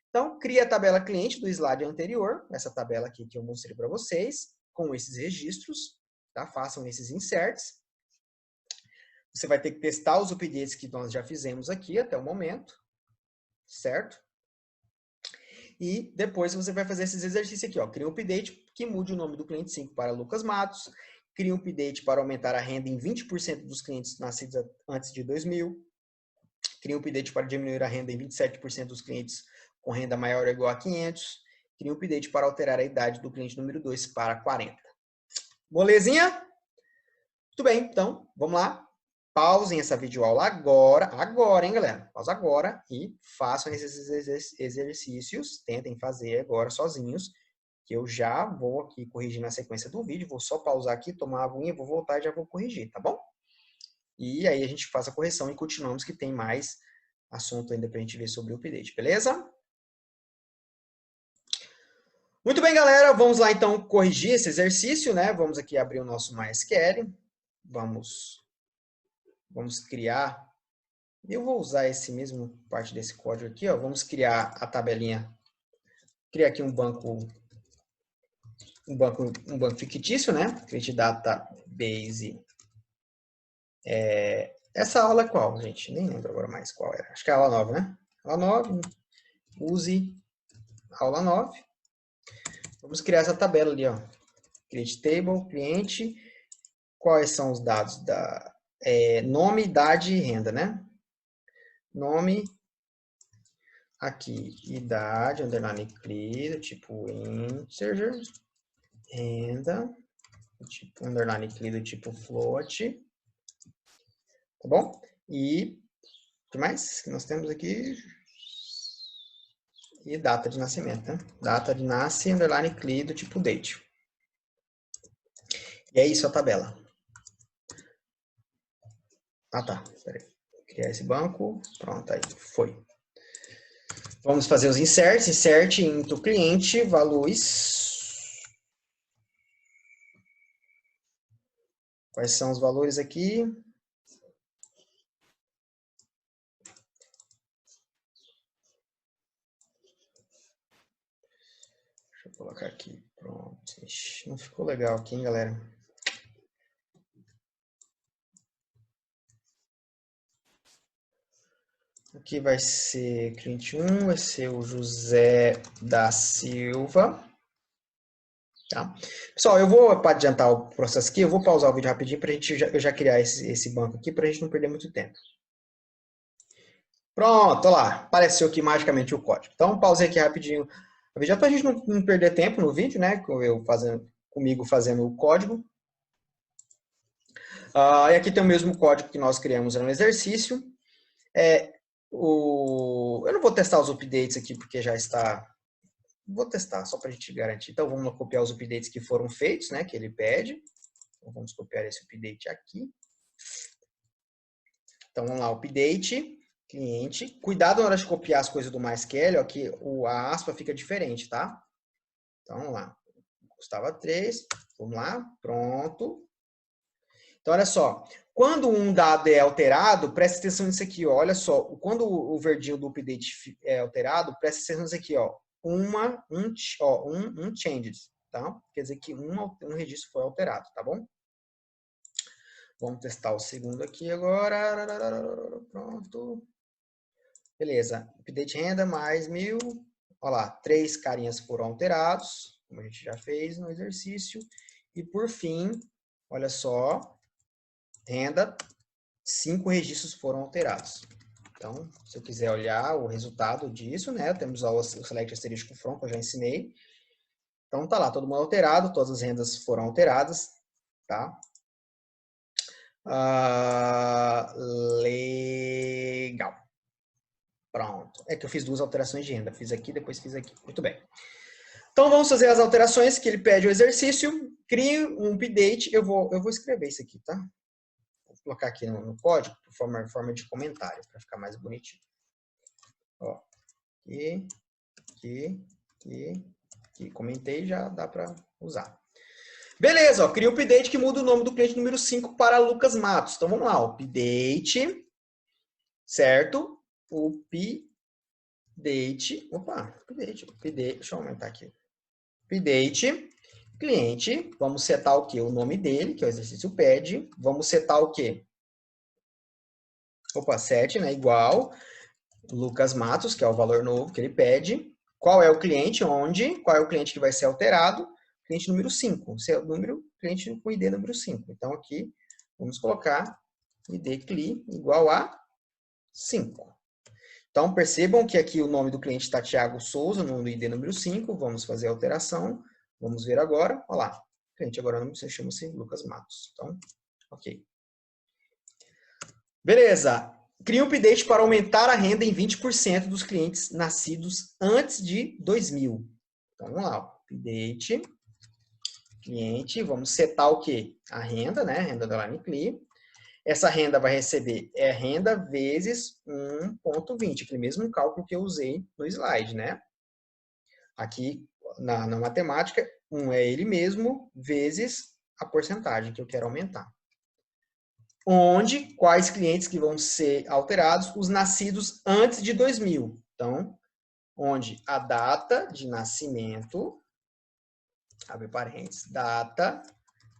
Então, cria a tabela cliente do slide anterior, essa tabela aqui que eu mostrei para vocês, com esses registros, tá? Façam esses inserts. Você vai ter que testar os updates que nós já fizemos aqui até o momento, certo? E depois você vai fazer esses exercícios aqui, ó. Cria um update que mude o nome do cliente 5 para Lucas Matos. Cria um update para aumentar a renda em 20% dos clientes nascidos antes de 2000. Cria um update para diminuir a renda em 27% dos clientes com renda maior ou igual a 500. Cria um update para alterar a idade do cliente número 2 para 40. Molezinha? Muito bem, então, vamos lá. Pausem essa videoaula agora, hein, galera? Pausa agora e façam esses exercícios. Tentem fazer agora sozinhos, que eu já vou aqui corrigir na sequência do vídeo. Vou só pausar aqui, tomar a aguinha, vou voltar e já vou corrigir, tá bom? E aí a gente faz a correção e continuamos, que tem mais assunto ainda pra gente ver sobre o update, beleza? Muito bem, galera. Vamos lá, então, corrigir esse exercício, né? Vamos aqui abrir o nosso MySQL. Vamos criar... Eu vou usar esse mesmo parte desse código aqui, ó. Vamos criar a tabelinha. Criar aqui um banco fictício, né? Create database. Essa aula é qual, gente? Nem lembro agora mais qual era. Acho que é a aula 9, né? Aula 9. Use aula 9. Vamos criar essa tabela ali, ó. Create table, cliente. Quais são os dados da nome, idade e renda, né? Nome, aqui, idade, underline clear, do tipo integer, renda, do tipo underline clear, do tipo float, tá bom? E o que mais que nós temos aqui? E data de nascimento, né? Data de nasce, underline clear, do tipo date. E é isso a tabela. Ah, tá. Peraí. Criar esse banco. Pronto, aí. Foi. Vamos fazer os inserts. Insert into cliente, valores. Quais são os valores aqui? Deixa eu colocar aqui. Pronto. Ixi, não ficou legal aqui, hein, galera? Aqui vai ser cliente 1, vai ser o José da Silva. Tá? Pessoal, eu vou, para adiantar o processo aqui, eu vou pausar o vídeo rapidinho para eu já criar esse banco aqui, para a gente não perder muito tempo. Pronto, olha lá, apareceu aqui magicamente o código. Então, pausei aqui rapidinho a vídeo, para a gente não perder tempo no vídeo, né? Comigo fazendo o código. E aqui tem o mesmo código que nós criamos no exercício. Eu não vou testar os updates aqui porque já está... Vou testar só para a gente garantir. Então, vamos copiar os updates que foram feitos, né? Que ele pede. Então, vamos copiar esse update aqui. Então, vamos lá, update, cliente. Cuidado na hora de copiar as coisas do MySQL, ó, que a aspa fica diferente, tá? Então, vamos lá. Custava 3. Vamos lá, pronto. Então, olha só. Quando um dado é alterado, presta atenção nisso aqui, ó. Olha só. Quando o verdinho do update é alterado, presta atenção nisso aqui, ó. Um changes, tá? Quer dizer que um registro foi alterado, tá bom? Vamos testar o segundo aqui agora. Pronto. Beleza. Update renda mais 1000. Olha lá, 3 carinhas foram alterados, como a gente já fez no exercício. E por fim, olha só, renda, 5 registros foram alterados. Então, se eu quiser olhar o resultado disso, né? Temos o select asterisco from, que eu já ensinei. Então, tá lá, todo mundo alterado, todas as rendas foram alteradas, tá? Legal. Pronto. É que eu fiz 2 alterações de renda. Fiz aqui, depois fiz aqui. Muito bem. Então, vamos fazer as alterações que ele pede o exercício. Crie um update. Eu vou escrever isso aqui, tá? Vou colocar aqui no código, por forma de comentário, para ficar mais bonitinho. Ó, aqui. Comentei, já dá para usar. Beleza, ó, cria um update que muda o nome do cliente número 5 para Lucas Matos. Então, vamos lá, update, certo? Update, deixa eu aumentar aqui. Update, cliente, vamos setar o quê? O nome dele, que é o exercício pede. Vamos setar o quê? Set, né? Igual Lucas Matos, que é o valor novo que ele pede. Qual é o cliente? Qual é o cliente que vai ser alterado? Cliente número 5. Cliente com ID número 5. Então, aqui, vamos colocar ID CLI igual a 5. Então, percebam que aqui o nome do cliente está Thiago Souza, no ID número 5. Vamos fazer a alteração. Vamos ver agora. Olha lá. O cliente agora não chama-se Lucas Matos. Então, ok. Beleza. Cria um update para aumentar a renda em 20% dos clientes nascidos antes de 2000. Então, vamos lá. Update. Cliente. Vamos setar o quê? A renda, né? Renda da line CLI. Essa renda vai receber renda vezes 1,20, aquele mesmo cálculo que eu usei no slide, né? Aqui, na matemática, 1 é ele mesmo, vezes a porcentagem que eu quero aumentar. Quais clientes que vão ser alterados? Os nascidos antes de 2000. Então, onde a data de nascimento, abre parênteses, data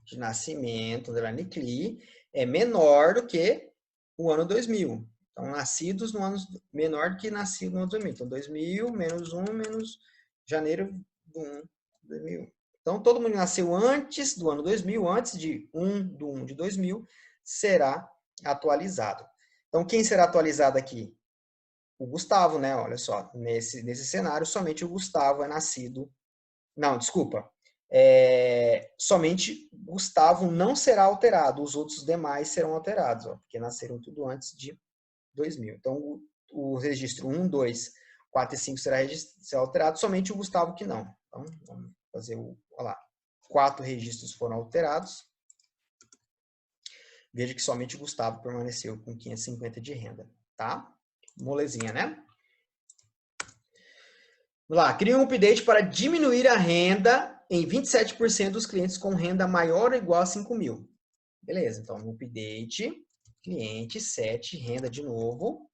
de nascimento da line CLI, é menor do que o ano 2000. Então, nascidos no ano menor do que nascido no ano 2000. Então, 2000 menos 1 menos janeiro do 1 de 2000. Então, todo mundo que nasceu antes do ano 2000, antes de 1 de 2000, será atualizado. Então, quem será atualizado aqui? O Gustavo, né? Olha só, nesse cenário, somente o Gustavo é nascido... Não, desculpa. Somente Gustavo não será alterado, os outros demais serão alterados, ó, porque nasceram tudo antes de 2000. Então, o registro 1, 2, 4 e 5 será alterado, somente o Gustavo que não. Então, vamos fazer olha lá, 4 registros foram alterados. Veja que somente o Gustavo permaneceu com 550 de renda, tá? Molezinha, né? Vamos lá, cria um update para diminuir a renda em 27% dos clientes com renda maior ou igual a 5 mil. Beleza, então no update, cliente 7, renda de novo,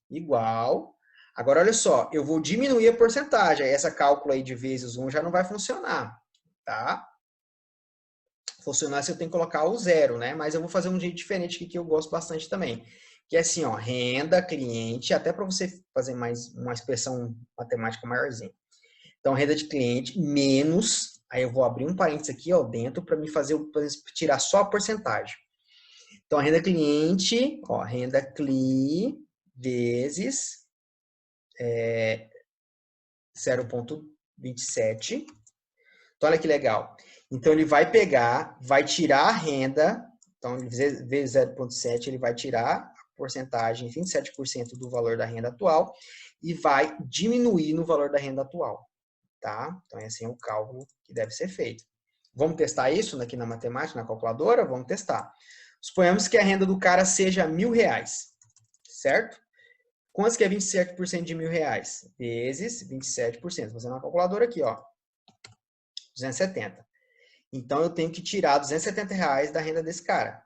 igual. Agora, olha só, eu vou diminuir a porcentagem. Essa cálculo aí de vezes 1 já não vai funcionar, tá? Funcionar se eu tenho que colocar o 0, né? Mas eu vou fazer um jeito diferente aqui que eu gosto bastante também. Que é assim, ó, renda, cliente, até para você fazer mais uma expressão matemática maiorzinha. Então, renda de cliente menos, aí eu vou abrir um parênteses aqui, ó, dentro para me fazer, tirar só a porcentagem. Então, a renda cliente, ó, renda CLI vezes 0,27. Então, olha que legal. Então, ele vai pegar, vai tirar a renda Então, vezes 0,7, ele vai tirar a porcentagem, 27% do valor da renda atual e vai diminuir no valor da renda atual, tá? Então, esse é o cálculo que deve ser feito. Vamos testar isso aqui na matemática, na calculadora? Vamos testar. Suponhamos que a renda do cara seja R$1.000, certo? Quanto que é 27% de R$1.000? Vezes 27%. Vou fazer na calculadora aqui, ó. 270. Então, eu tenho que tirar R$270 da renda desse cara.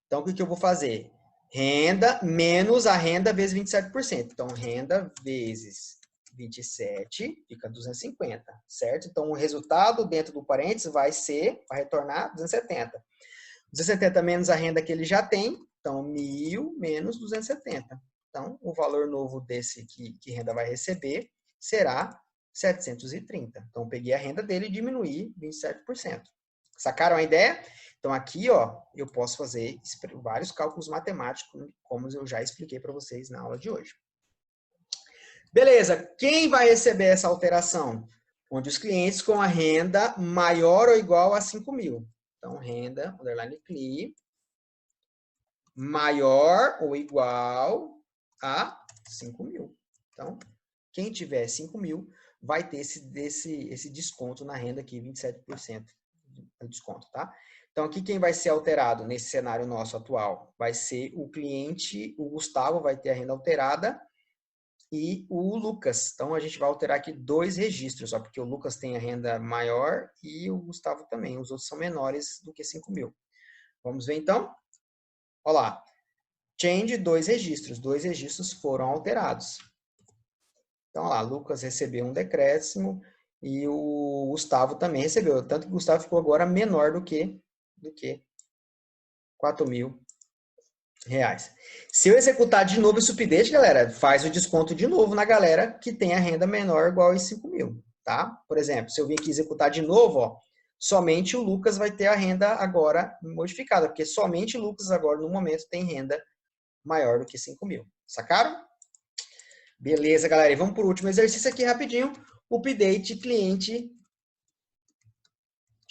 Então, o que eu vou fazer? Renda menos a renda vezes 27%. Então, renda vezes 27 fica 250, certo? Então, o resultado dentro do parênteses vai retornar 270. 270 menos a renda que ele já tem, então 1.000 menos 270. Então, o valor novo desse que renda vai receber será 730. Então, peguei a renda dele e diminuí 27%. Sacaram a ideia? Então, aqui, ó, eu posso fazer vários cálculos matemáticos, como eu já expliquei para vocês na aula de hoje. Beleza, quem vai receber essa alteração? Onde os clientes com a renda maior ou igual a 5.000. Então, renda, underline CLI, maior ou igual a 5.000. Então, quem tiver 5.000 vai ter esse desconto na renda aqui, 27% de desconto, tá? Então, aqui quem vai ser alterado nesse cenário nosso atual vai ser o cliente, o Gustavo vai ter a renda alterada e o Lucas. Então, a gente vai alterar aqui 2 registros, só porque o Lucas tem a renda maior e o Gustavo também. Os outros são menores do que 5.000. Vamos ver, então? Olha lá. Change 2 registros. 2 registros foram alterados. Então, olha lá. Lucas recebeu um decréscimo e o Gustavo também recebeu. Tanto que o Gustavo ficou agora menor do que R$4.000. Se eu executar de novo esse update, galera, faz o desconto de novo na galera que tem a renda menor ou igual a 5.000, tá? Por exemplo, se eu vir aqui executar de novo, ó, somente o Lucas vai ter a renda agora modificada, porque somente o Lucas agora, no momento, tem renda maior do que 5.000. Sacaram? Beleza, galera. E vamos para o último exercício aqui rapidinho. Update cliente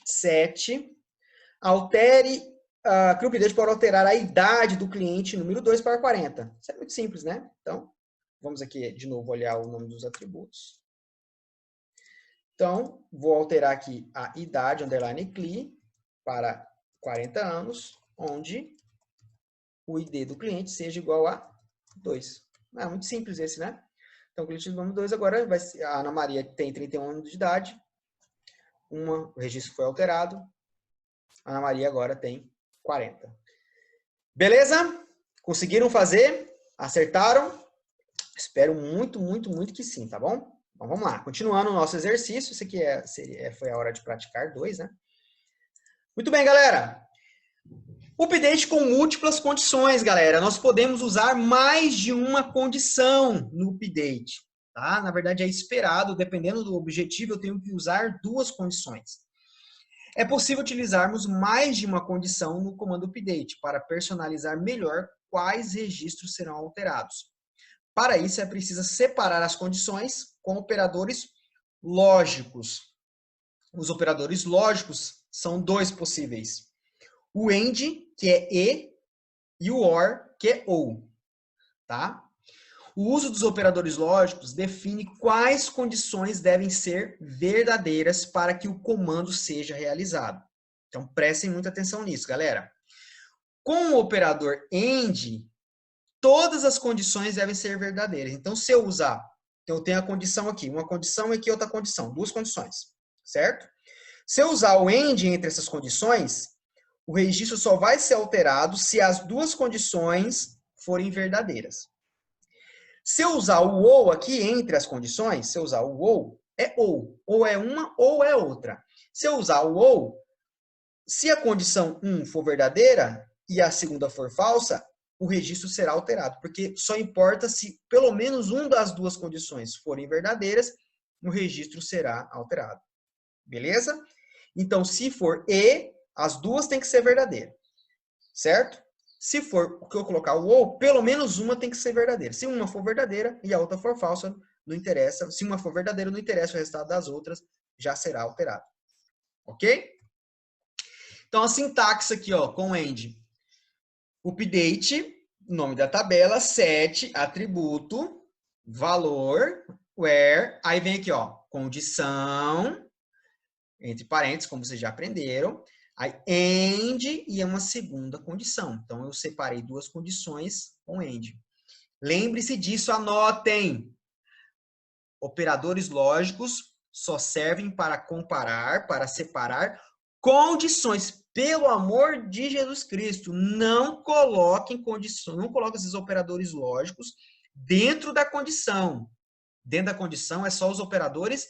7. Altere que o update pode alterar a idade do cliente número 2 para 40. Isso é muito simples, né? Então, vamos aqui de novo olhar o nome dos atributos. Então, vou alterar aqui a idade, underline CLI, para 40 anos, onde o ID do cliente seja igual a 2. É muito simples esse, né? Então, o cliente número 2 agora vai ser, a Ana Maria tem 31 anos de idade, o registro foi alterado, a Ana Maria agora tem 40. Beleza? Conseguiram fazer? Acertaram? Espero muito, muito, muito que sim, tá bom? Então vamos lá. Continuando o nosso exercício. Isso aqui foi a hora de praticar 2, né? Muito bem, galera. Update com múltiplas condições, galera. Nós podemos usar mais de uma condição no update, tá? Na verdade, é esperado, dependendo do objetivo, eu tenho que usar 2 condições. É possível utilizarmos mais de uma condição no comando update para personalizar melhor quais registros serão alterados. Para isso, é preciso separar as condições com operadores lógicos. Os operadores lógicos são 2 possíveis. O AND, que é e o OR, que é OU. Tá? O uso dos operadores lógicos define quais condições devem ser verdadeiras para que o comando seja realizado. Então, prestem muita atenção nisso, galera. Com o operador AND, todas as condições devem ser verdadeiras. Então, se eu usar, então eu tenho a condição aqui, uma condição e aqui outra condição, 2 condições, certo? Se eu usar o AND entre essas condições, o registro só vai ser alterado se as 2 condições forem verdadeiras. Se eu usar o OU aqui entre as condições, se eu usar o OU, é OU. Ou é uma ou é outra. Se eu usar o OU, se a condição 1 for verdadeira e a segunda for falsa, o registro será alterado. Porque só importa se pelo menos uma das 2 condições forem verdadeiras, o registro será alterado. Beleza? Então, se for E, as 2 têm que ser verdadeiras. Certo? Se for o que eu colocar o ou, pelo menos uma tem que ser verdadeira. Se uma for verdadeira e a outra for falsa, não interessa. Se uma for verdadeira, não interessa o resultado das outras, já será alterado. Ok? Então, a sintaxe aqui, ó, com end. Update, nome da tabela, set, atributo, valor, where. Aí vem aqui, ó, condição, entre parênteses, como vocês já aprenderam. Aí, end e é uma segunda condição. Então, eu separei duas condições com end. Lembre-se disso, anotem. Operadores lógicos só servem para comparar, para separar condições. Pelo amor de Jesus Cristo, não coloquem condições, não coloquem esses operadores lógicos dentro da condição. Dentro da condição é só os operadores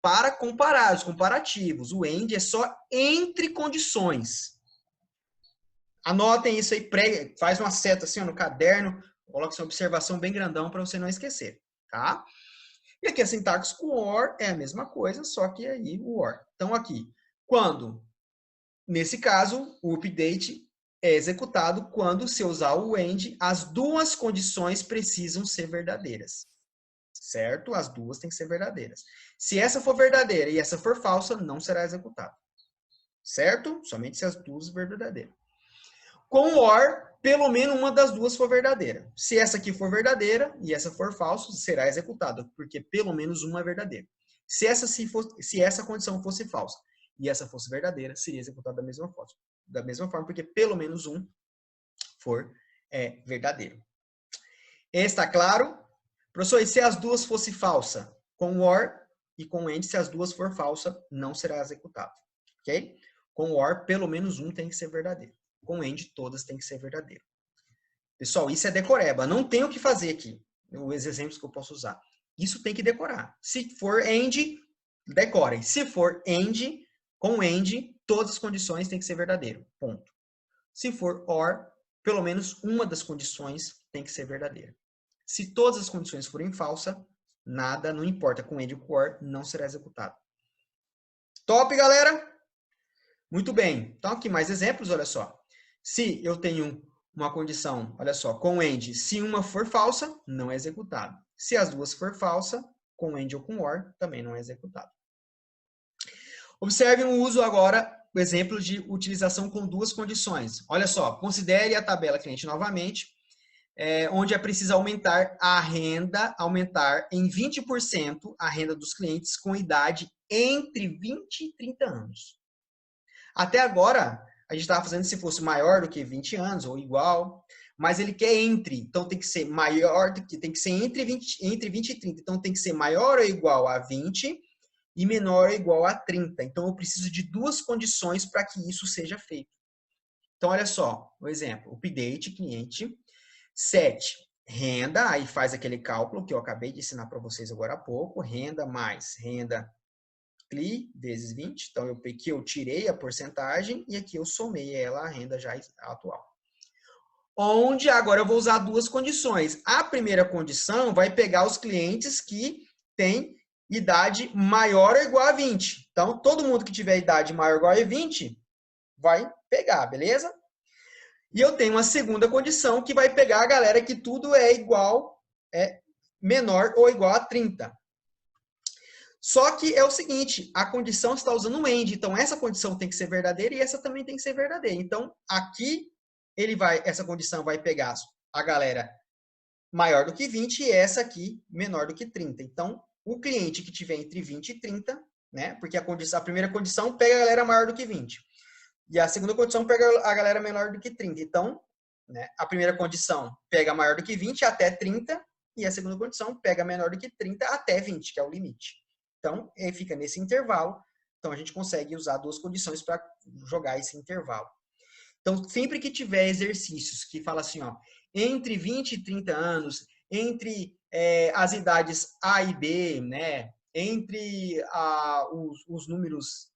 para comparar, os comparativos. O AND é só entre condições. Anotem isso aí, faz uma seta assim ó, no caderno, coloque essa observação bem grandão para você não esquecer, tá? E aqui a sintaxe com OR é a mesma coisa, só que aí o OR. Então aqui, quando, nesse caso, o update é executado quando se usar o AND, as duas condições precisam ser verdadeiras. Certo? As duas têm que ser verdadeiras. Se essa for verdadeira e essa for falsa, não será executado. Certo? Somente se as duas verdadeiras. Com o OR, pelo menos uma das duas for verdadeira. Se essa aqui for verdadeira e essa for falsa, será executada, porque pelo menos uma é verdadeira. Se essa condição fosse falsa e essa fosse verdadeira, seria executada da mesma forma, porque pelo menos um for verdadeiro. Está claro? Professor, e se as duas fossem falsa? Com o OR e com o AND, se as duas for falsa, não será executado. Ok? Com o OR, pelo menos um tem que ser verdadeiro. Com o AND, todas têm que ser verdadeiras. Pessoal, isso é decoreba. Não tem o que fazer aqui. Os exemplos que eu posso usar. Isso tem que decorar. Se for AND, decorem. Se for AND, com AND, todas as condições têm que ser verdadeiro. Ponto. Se for OR, pelo menos uma das condições tem que ser verdadeira. Se todas as condições forem falsas, nada, não importa, com AND ou com OR, não será executado. Top, galera? Muito bem. Então, aqui mais exemplos, olha só. Se eu tenho uma condição, olha só, com AND, se uma for falsa, não é executado. Se as duas for falsa, com AND ou com OR, também não é executado. Observe o uso agora, o exemplo de utilização com duas condições. Olha só, considere a tabela cliente novamente, onde é preciso aumentar a renda, aumentar em 20% a renda dos clientes com idade entre 20 e 30 anos. Até agora, a gente estava fazendo se fosse maior do que 20 anos ou igual, mas ele quer entre, então tem que ser maior do que, tem que ser entre 20 e 30, então tem que ser maior ou igual a 20 e menor ou igual a 30. Então eu preciso de duas condições para que isso seja feito. Então olha só, o exemplo, update cliente, set, renda, aí faz aquele cálculo que eu acabei de ensinar para vocês agora há pouco, renda mais renda CLI vezes 20, então aqui eu tirei a porcentagem e aqui eu somei ela à renda já atual. Onde agora eu vou usar duas condições. A primeira condição vai pegar os clientes que têm idade maior ou igual a 20. Então, todo mundo que tiver idade maior ou igual a 20 vai pegar, beleza? E eu tenho uma segunda condição que vai pegar a galera que tudo é igual, menor ou igual a 30. Só que é o seguinte, a condição está usando um AND, então essa condição tem que ser verdadeira e essa também tem que ser verdadeira. Então, aqui essa condição vai pegar a galera maior do que 20 e essa aqui menor do que 30. Então, o cliente que tiver entre 20 e 30, né? Porque a primeira condição pega a galera maior do que 20. E a segunda condição pega a galera menor do que 30. Então, né, a primeira condição pega maior do que 20 até 30 e a segunda condição pega menor do que 30 até 20, que é o limite. Então, fica nesse intervalo. Então, a gente consegue usar duas condições para jogar esse intervalo. Então, sempre que tiver exercícios que fala assim, ó, entre 20 e 30 anos, entre as idades A e B, né, entre os números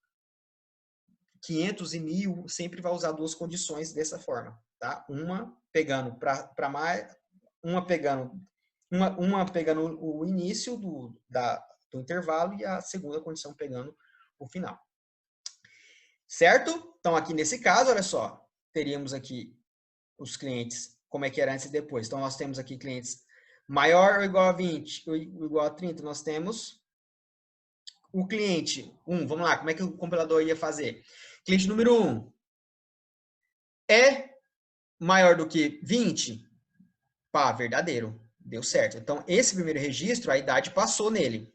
500 e 1000, sempre vai usar duas condições dessa forma, tá? Uma pegando para mais, uma pegando o início do intervalo e a segunda condição pegando o final. Certo? Então, aqui nesse caso, olha só, teríamos aqui os clientes, como é que era antes e depois. Então, nós temos aqui clientes maior ou igual a 20, ou igual a 30, nós temos o cliente 1. Vamos lá, como é que o compilador ia fazer? Cliente número 1, é maior do que 20? Pá, verdadeiro. Deu certo. Então, esse primeiro registro, a idade passou nele.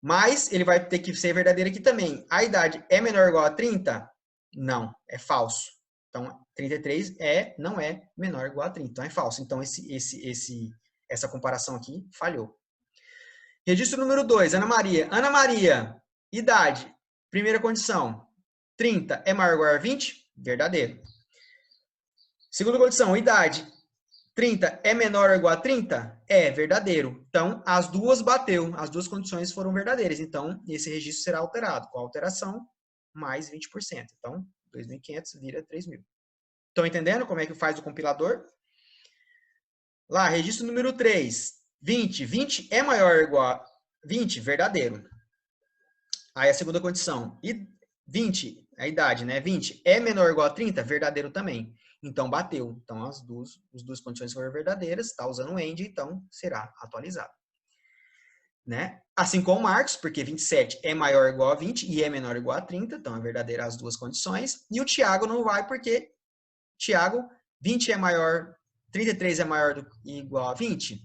Mas ele vai ter que ser verdadeiro aqui também. A idade é menor ou igual a 30? Não, é falso. Então, 33 não é menor ou igual a 30. Então, é falso. Então, essa comparação aqui falhou. Registro número 2, Ana Maria. Ana Maria, idade, primeira condição, 30 é maior ou igual a 20? Verdadeiro. Segunda condição, idade, 30 é menor ou igual a 30? É verdadeiro. Então, as duas bateu, as duas condições foram verdadeiras. Então, esse registro será alterado. Com a alteração, mais 20%. Então, 2.500 vira 3.000. Estão entendendo como é que faz o compilador? Lá, registro número 3, 20. 20 é maior ou igual a 20? Verdadeiro. Aí a segunda condição, 20, a idade, né? 20 é menor ou igual a 30? Verdadeiro também. Então, bateu. Então, as duas condições foram verdadeiras, está usando o AND, então será atualizado. Né? Assim como Marcos, porque 27 é maior ou igual a 20 e é menor ou igual a 30, então é verdadeira as duas condições. E o Tiago não vai porque, Tiago, 20 é maior, 33 é maior ou igual a 20?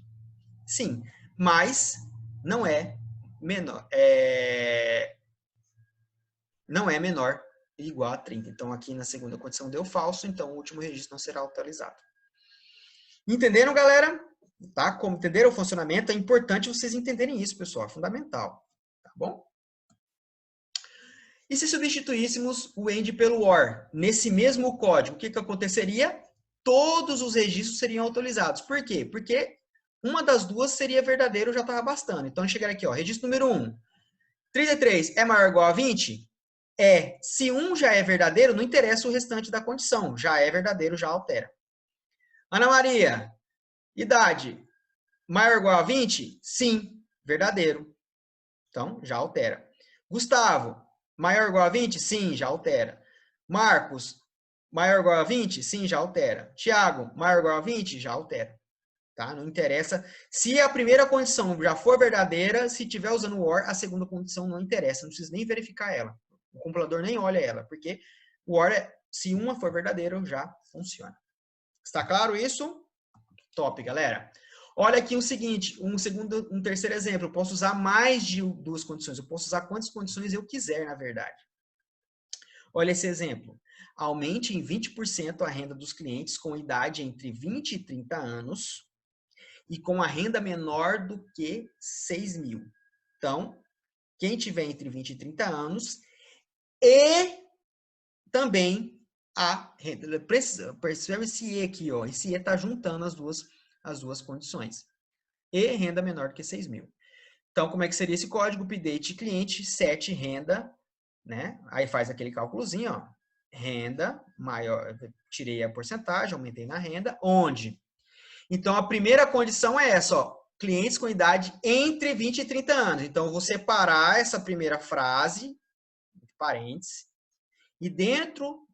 Sim, mas não é menor. Não é menor ou igual a 30. Então, aqui na segunda condição deu falso, então o último registro não será atualizado. Entenderam, galera? Tá? Como entenderam o funcionamento? É importante vocês entenderem isso, pessoal. É fundamental. Tá bom? E se substituíssemos o AND pelo OR nesse mesmo código, o que aconteceria? Todos os registros seriam atualizados. Por quê? Porque uma das duas seria verdadeiro, já estava bastando. Então, chegar aqui, ó, registro número 1. 33 é maior ou igual a 20? É. Se um já é verdadeiro, não interessa o restante da condição. Já é verdadeiro, já altera. Ana Maria, idade, maior ou igual a 20? Sim, verdadeiro. Então, já altera. Gustavo, maior ou igual a 20? Sim, já altera. Marcos, maior ou igual a 20? Sim, já altera. Tiago, maior ou igual a 20? Já altera. Tá? Não interessa. Se a primeira condição já for verdadeira, se estiver usando o OR, a segunda condição não interessa. Não precisa nem verificar ela. O compilador nem olha ela, porque o OR, se uma for verdadeira, já funciona. Está claro isso? Top, galera. Olha aqui o seguinte, um terceiro exemplo. Eu posso usar mais de duas condições. Eu posso usar quantas condições eu quiser, na verdade. Olha esse exemplo. Aumente em 20% a renda dos clientes com idade entre 20 e 30 anos e com a renda menor do que 6.000. Então, quem tiver entre 20 e 30 anos e também a renda. Percebe esse E aqui, ó. Esse E está juntando as duas condições. E renda menor do que 6.000. Então, como é que seria esse código? Update cliente, set renda, né? Aí faz aquele cálculozinho, ó. Renda maior, tirei a porcentagem, aumentei na renda, onde? Então, a primeira condição é essa, ó. Clientes com idade entre 20 e 30 anos. Então, eu vou separar essa primeira frase, parênteses, e dentro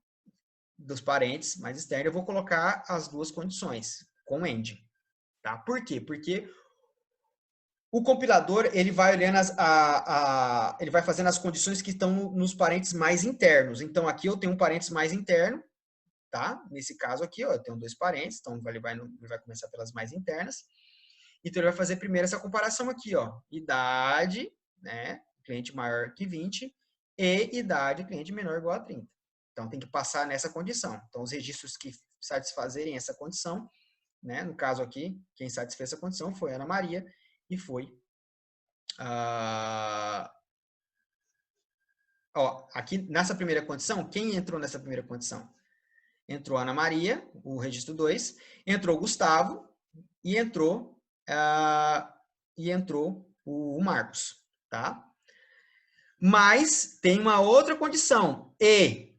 dos parênteses mais externos, eu vou colocar as duas condições, com end. Tá? Por quê? Porque o compilador, ele vai olhando ele vai fazendo as condições que estão nos parênteses mais internos. Então, aqui eu tenho um parênteses mais interno, tá? Nesse caso aqui, ó, eu tenho dois parênteses, então ele vai começar pelas mais internas. Então, ele vai fazer primeiro essa comparação aqui, ó. Idade, né? Cliente maior que 20 e idade, cliente menor ou igual a 30. Então, tem que passar nessa condição. Então, os registros que satisfazerem essa condição, né? No caso aqui, quem satisfez essa condição foi a Ana Maria e foi ó, aqui nessa primeira condição, quem entrou nessa primeira condição? Entrou a Ana Maria, o registro 2, entrou o Gustavo e entrou o Marcos, tá? Mas tem uma outra condição, e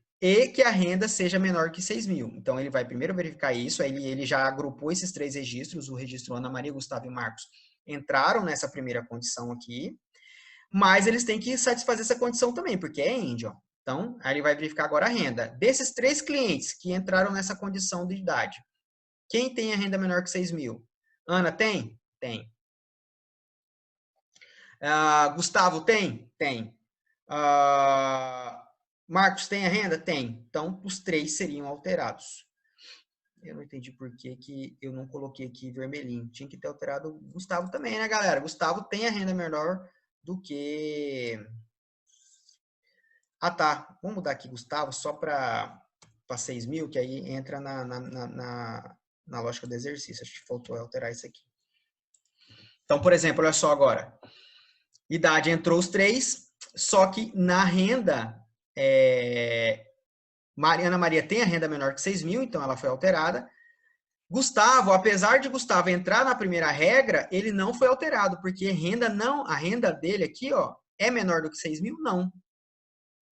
que a renda seja menor que 6.000. Então, ele vai primeiro verificar isso, aí ele já agrupou esses três registros, o registro Ana Maria, Gustavo e Marcos entraram nessa primeira condição aqui, mas eles têm que satisfazer essa condição também, porque é end, ó. Então, aí ele vai verificar agora a renda. Desses três clientes que entraram nessa condição de idade, quem tem a renda menor que 6.000? Ana tem? Tem. Gustavo tem? Tem. Marcos tem a renda? Tem. Então, os três seriam alterados. Eu não entendi por que eu não coloquei aqui vermelhinho. Tinha que ter alterado o Gustavo também, né, galera? Gustavo tem a renda menor do que... Ah, tá. Vamos mudar aqui Gustavo só para 6 mil, que aí entra na lógica do exercício. Acho que faltou alterar isso aqui. Então, por exemplo, olha só agora. Idade entrou os 3, só que na renda... Ana Maria tem a renda menor que 6 mil, então ela foi alterada. Gustavo, apesar de Gustavo entrar na primeira regra, ele não foi alterado, porque a renda dele aqui, ó, é menor do que 6 mil? Não.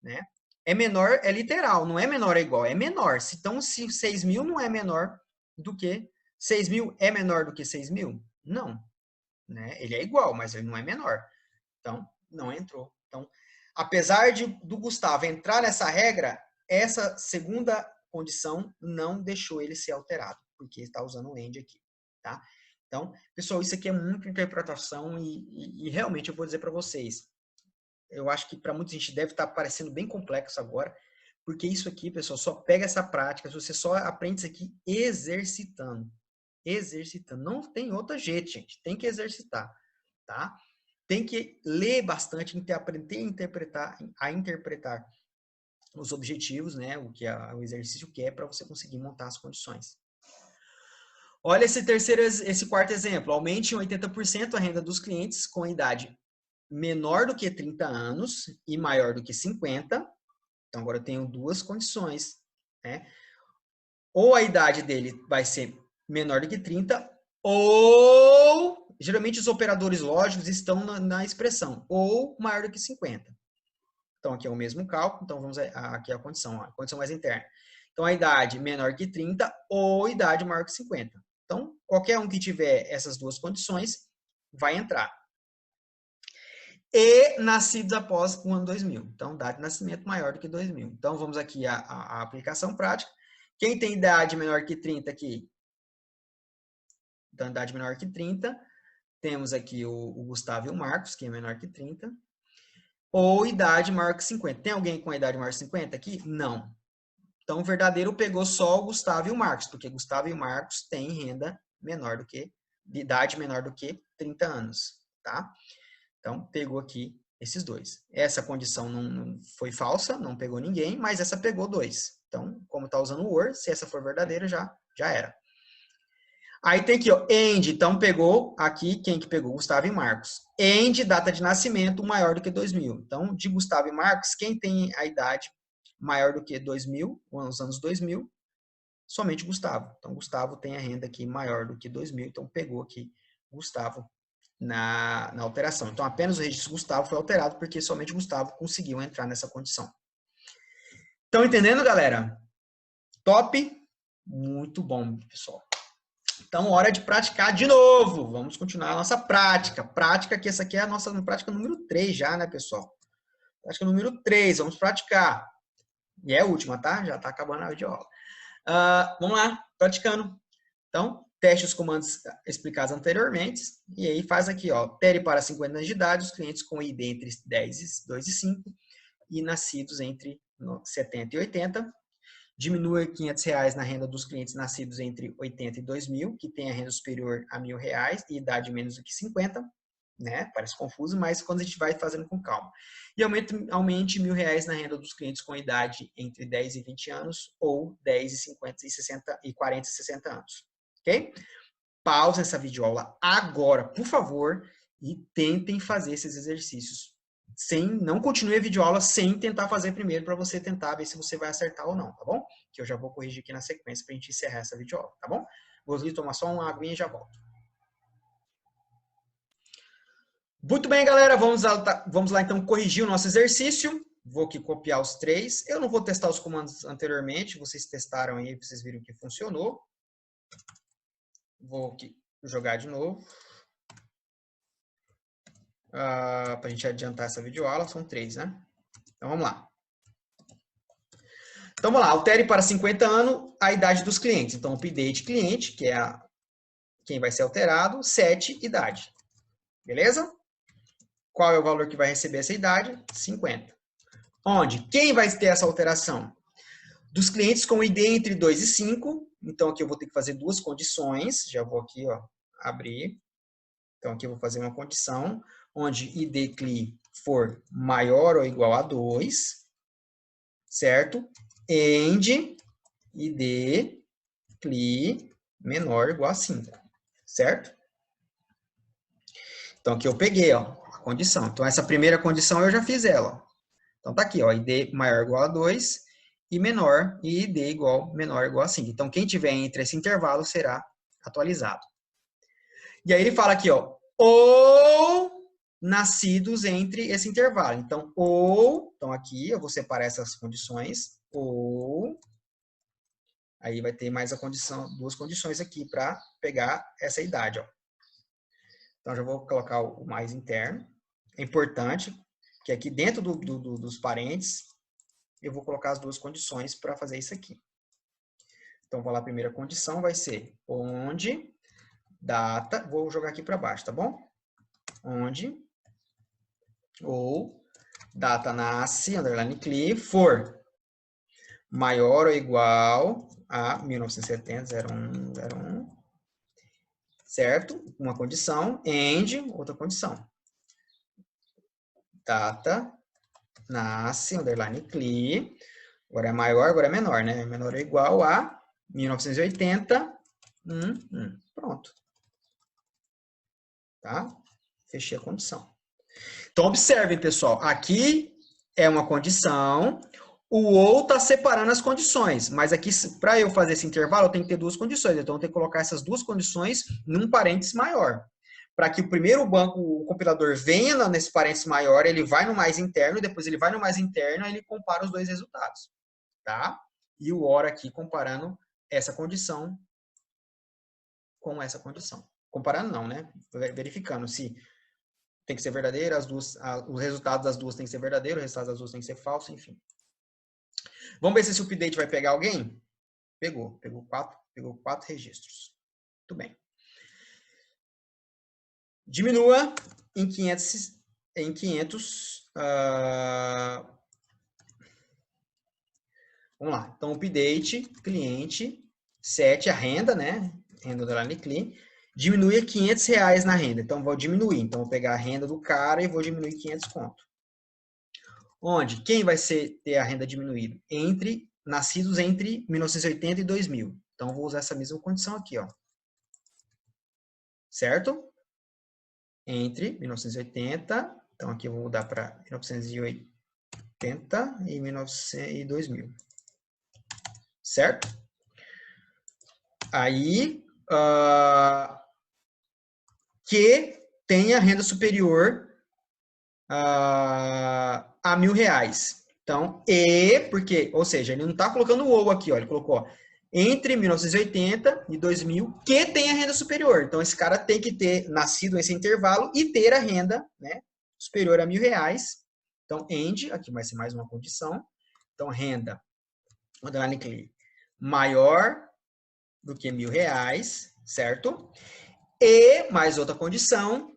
Né? É menor, é literal, não é menor é igual, é menor. Então, se 6 mil não é menor do que 6 mil é menor do que 6 mil? Não. Né? Ele é igual, mas ele não é menor. Então, não entrou. Então, apesar do Gustavo entrar nessa regra, essa segunda condição não deixou ele ser alterado, porque está usando o AND aqui, tá? Então, pessoal, isso aqui é muita interpretação e realmente eu vou dizer para vocês, eu acho que para muita gente deve estar parecendo bem complexo agora, porque isso aqui, pessoal, só pega essa prática, você só aprende isso aqui exercitando. Exercitando. Não tem outro jeito, gente. Tem que exercitar, tá? Tem que ler bastante, aprender a interpretar os objetivos, né? O que o exercício quer para você conseguir montar as condições. Olha esse quarto exemplo. Aumente em 80% a renda dos clientes com idade menor do que 30 anos e maior do que 50. Então, agora eu tenho duas condições, né? Ou a idade dele vai ser menor do que 30, ou, geralmente os operadores lógicos estão na expressão, ou maior do que 50. Então, aqui é o mesmo cálculo, então vamos aqui a condição mais interna. Então, a idade menor que 30 ou idade maior que 50. Então, qualquer um que tiver essas duas condições vai entrar. E nascidos após o ano 2000. Então, data de nascimento maior do que 2000. Então, vamos aqui à aplicação prática. Quem tem idade menor que 30 aqui? Então, idade menor que 30. Temos aqui o Gustavo e o Marcos, que é menor que 30. Ou idade maior que 50. Tem alguém com a idade maior que 50 aqui? Não. Então, o verdadeiro pegou só o Gustavo e o Marcos, porque Gustavo e o Marcos têm renda menor do que, de idade menor do que 30 anos, tá? Então, pegou aqui esses dois. Essa condição não foi falsa, não pegou ninguém, mas essa pegou dois. Então, como está usando o or, se essa for verdadeira, já era. Aí tem aqui, ó, end. Então, pegou aqui, quem que pegou? Gustavo e Marcos. End, data de nascimento, maior do que 2000. Então, de Gustavo e Marcos, quem tem a idade maior do que 2000, os anos 2000, somente Gustavo. Então, Gustavo tem a renda aqui maior do que 2000, então pegou aqui Gustavo na alteração. Então, apenas o registro Gustavo foi alterado, porque somente Gustavo conseguiu entrar nessa condição. Estão entendendo, galera? Top? Muito bom, pessoal. Então, hora de praticar de novo. Vamos continuar a nossa prática. Prática, que essa aqui é a nossa prática número 3 já, né, pessoal? Prática número 3, vamos praticar. E é a última, tá? Já tá acabando a videoaula. Vamos lá, praticando. Então, teste os comandos explicados anteriormente. E aí faz aqui, ó. Pere para 50 anos de idade, os clientes com ID entre 2 e 5 e nascidos entre 70 e 80. Diminua R$500 na renda dos clientes nascidos entre 80 e 2.000, que tem a renda superior a R$1.000 e idade menos do que 50. Né? Parece confuso, mas quando a gente vai fazendo com calma. E aumente R$1.000 na renda dos clientes com idade entre 10 e 20 anos ou 10 e 50 e 60 e 40 e 60 anos. Ok? Pausa essa videoaula agora, por favor, e tentem fazer esses exercícios. Não continue a videoaula sem tentar fazer primeiro, para você tentar ver se você vai acertar ou não, tá bom? Que eu já vou corrigir aqui na sequência para a gente encerrar essa videoaula, tá bom? Vou ali tomar só uma aguinha e já volto. Muito bem, galera, vamos lá então corrigir o nosso exercício. Vou aqui copiar os 3. Eu não vou testar os comandos anteriormente, vocês testaram aí, vocês viram que funcionou. Vou aqui jogar de novo. Para a gente adiantar essa videoaula, são 3, né? Então vamos lá. Então vamos lá, altere para 50 anos a idade dos clientes. Então, update cliente, que é quem vai ser alterado, 7, idade. Beleza? Qual é o valor que vai receber essa idade? 50. Onde? Quem vai ter essa alteração? Dos clientes com ID entre 2 e 5, Então, aqui eu vou ter que fazer duas condições. Já vou aqui, ó, abrir. Então, aqui eu vou fazer uma condição onde id cli for maior ou igual a 2, certo? End id cli menor ou igual a 5, certo? Então, aqui eu peguei, ó, a condição. Então, essa primeira condição eu já fiz ela, ó. Então, tá aqui, ó, id maior ou igual a 2 e menor, e id menor ou igual a 5. Então, quem tiver entre esse intervalo será atualizado. E aí ele fala aqui, ó, ou nascidos entre esse intervalo. Então, então aqui eu vou separar essas condições, ou, aí vai ter mais a condição, duas condições aqui para pegar essa idade, ó. Então, já vou colocar o mais interno. É importante que aqui dentro dos parênteses, eu vou colocar as duas condições para fazer isso aqui. Então, vou lá, a primeira condição vai ser onde data, vou jogar aqui para baixo, tá bom? Onde ou data nasce, underline cli, for maior ou igual a 1970, 01, certo? Uma condição, end, outra condição. Data nasce, underline cli, agora é maior, agora é menor, né? Menor ou igual a 1980, pronto. Tá? Fechei a condição. Então, observem, pessoal, aqui é uma condição, o ou está separando as condições, mas aqui, para eu fazer esse intervalo, eu tenho que ter duas condições, então eu tenho que colocar essas duas condições num parênteses maior. Para que o primeiro banco, o compilador venha nesse parênteses maior, ele vai no mais interno, depois ele vai no mais interno, e ele compara os dois resultados, tá? E o OR aqui comparando essa condição com essa condição. Comparando não, né? Verificando se tem que ser verdadeira, os resultados das duas tem que ser verdadeiro, os resultados das duas tem que ser falso, enfim. Vamos ver se esse update vai pegar alguém? Pegou quatro registros. Muito bem. Diminua em 500 vamos lá. Então, update, cliente, 7, a renda, né? Renda da line clean. Diminui a R$500 na renda. Então, vou diminuir. Então, vou pegar a renda do cara e vou diminuir 500 conto. Onde? Quem vai ter a renda diminuída? Nascidos entre 1980 e 2000. Então, vou usar essa mesma condição aqui, ó. Certo? Entre 1980, então aqui eu vou mudar para 1980 e 2000. Certo? Aí, que tenha renda superior a R$1.000. Então, porque, ou seja, ele não está colocando o ou aqui, ó, ele colocou, ó, entre 1980 e 2000, que tenha renda superior. Então, esse cara tem que ter nascido nesse intervalo e ter a renda, né, superior a R$1.000. Então, end, aqui vai ser mais uma condição. Então, renda, underline cli, maior do que R$1.000, certo? E, mais outra condição,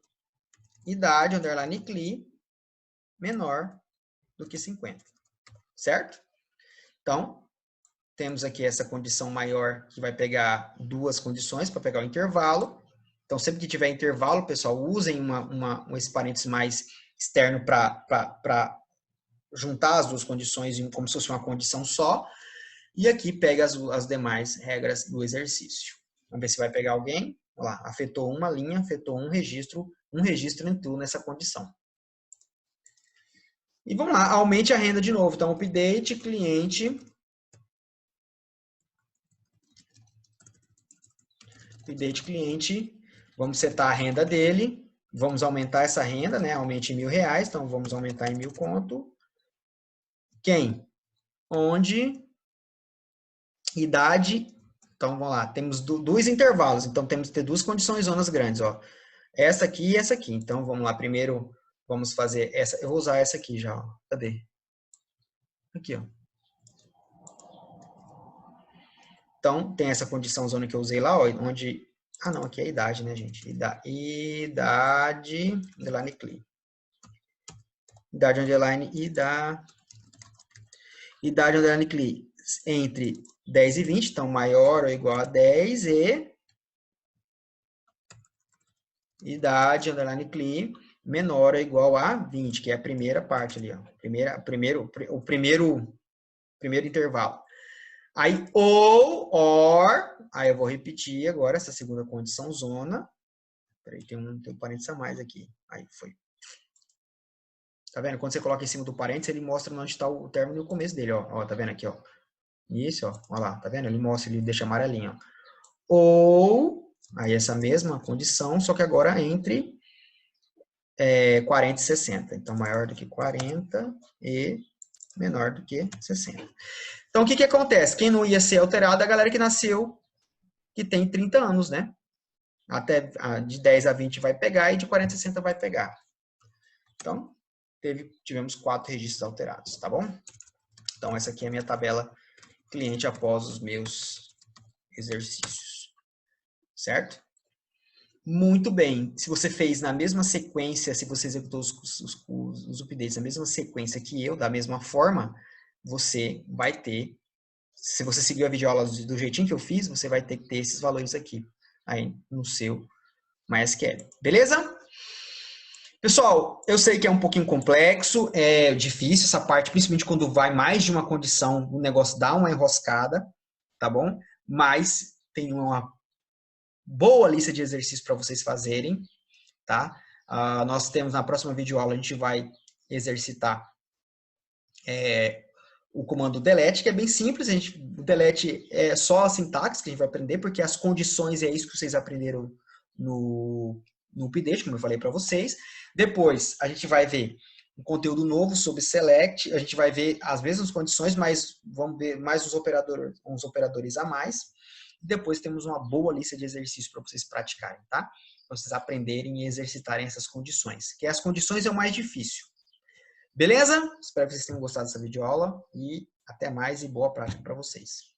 idade, underline cli, menor do que 50, certo? Então, temos aqui essa condição maior que vai pegar duas condições para pegar o intervalo. Então, sempre que tiver intervalo, pessoal, usem esse parênteses mais externo para juntar as duas condições como se fosse uma condição só. E aqui pega as demais regras do exercício. Vamos ver se vai pegar alguém. Olha lá, afetou uma linha, afetou um registro entrou nessa condição. E vamos lá, aumente a renda de novo. Então, update, cliente. Update cliente. Vamos setar a renda dele. Vamos aumentar essa renda, né? Aumente em R$1.000. Então, vamos aumentar em 1.000 conto. Quem? Onde? Idade. Então, vamos lá. Temos dois intervalos. Então, temos que ter duas condições zonas grandes, ó. Essa aqui e essa aqui. Então, vamos lá. Primeiro, vamos fazer essa. Eu vou usar essa aqui já, ó. Cadê? Aqui, ó. Então, tem essa condição zona que eu usei lá, ó, onde... Ah, não, aqui é a idade, né, gente? Idade, underline cli. Idade, underline, idade, underline cli. entre 10 e 20, então maior ou igual a 10 e idade, underline cli, menor ou igual a 20, que é a primeira parte ali, ó. O primeiro intervalo. Aí, aí eu vou repetir agora essa segunda condição zona. Peraí, tem um parênteses a mais aqui. Aí, foi. Tá vendo? Quando você coloca em cima do parênteses, ele mostra onde está o término e o começo dele, ó. Ó, tá vendo aqui, ó? Isso, ó. Olha lá, tá vendo? Ele mostra, ele deixa amarelinho, ó. Aí essa mesma condição, só que agora entre 40 e 60. Então, maior do que 40 e menor do que 60. Então, o que acontece? Quem não ia ser alterado é a galera que nasceu, que tem 30 anos, né? Até de 10 a 20 vai pegar e de 40 a 60 vai pegar. Então, tivemos 4 registros alterados, tá bom? Então, essa aqui é a minha tabela cliente após os meus exercícios. Certo? Muito bem. Se você fez na mesma sequência, se você executou os updates na mesma sequência que eu, da mesma forma, você vai ter, se você seguiu a videoaula do jeitinho que eu fiz, você vai ter que ter esses valores aqui, aí no seu MySQL. Beleza? Pessoal, eu sei que é um pouquinho complexo, é difícil essa parte, principalmente quando vai mais de uma condição, o negócio dá uma enroscada, tá bom? Mas tem uma boa lista de exercícios para vocês fazerem, tá? Nós temos na próxima videoaula, a gente vai exercitar o comando delete, que é bem simples, o delete é só a sintaxe que a gente vai aprender, porque as condições é isso que vocês aprenderam no update, como eu falei para vocês. Depois, a gente vai ver um conteúdo novo sobre select, a gente vai ver as mesmas condições, mas vamos ver mais uns operadores a mais. Depois temos uma boa lista de exercícios para vocês praticarem, tá? Para vocês aprenderem e exercitarem essas condições, que as condições é o mais difícil. Beleza? Espero que vocês tenham gostado dessa videoaula e até mais e boa prática para vocês.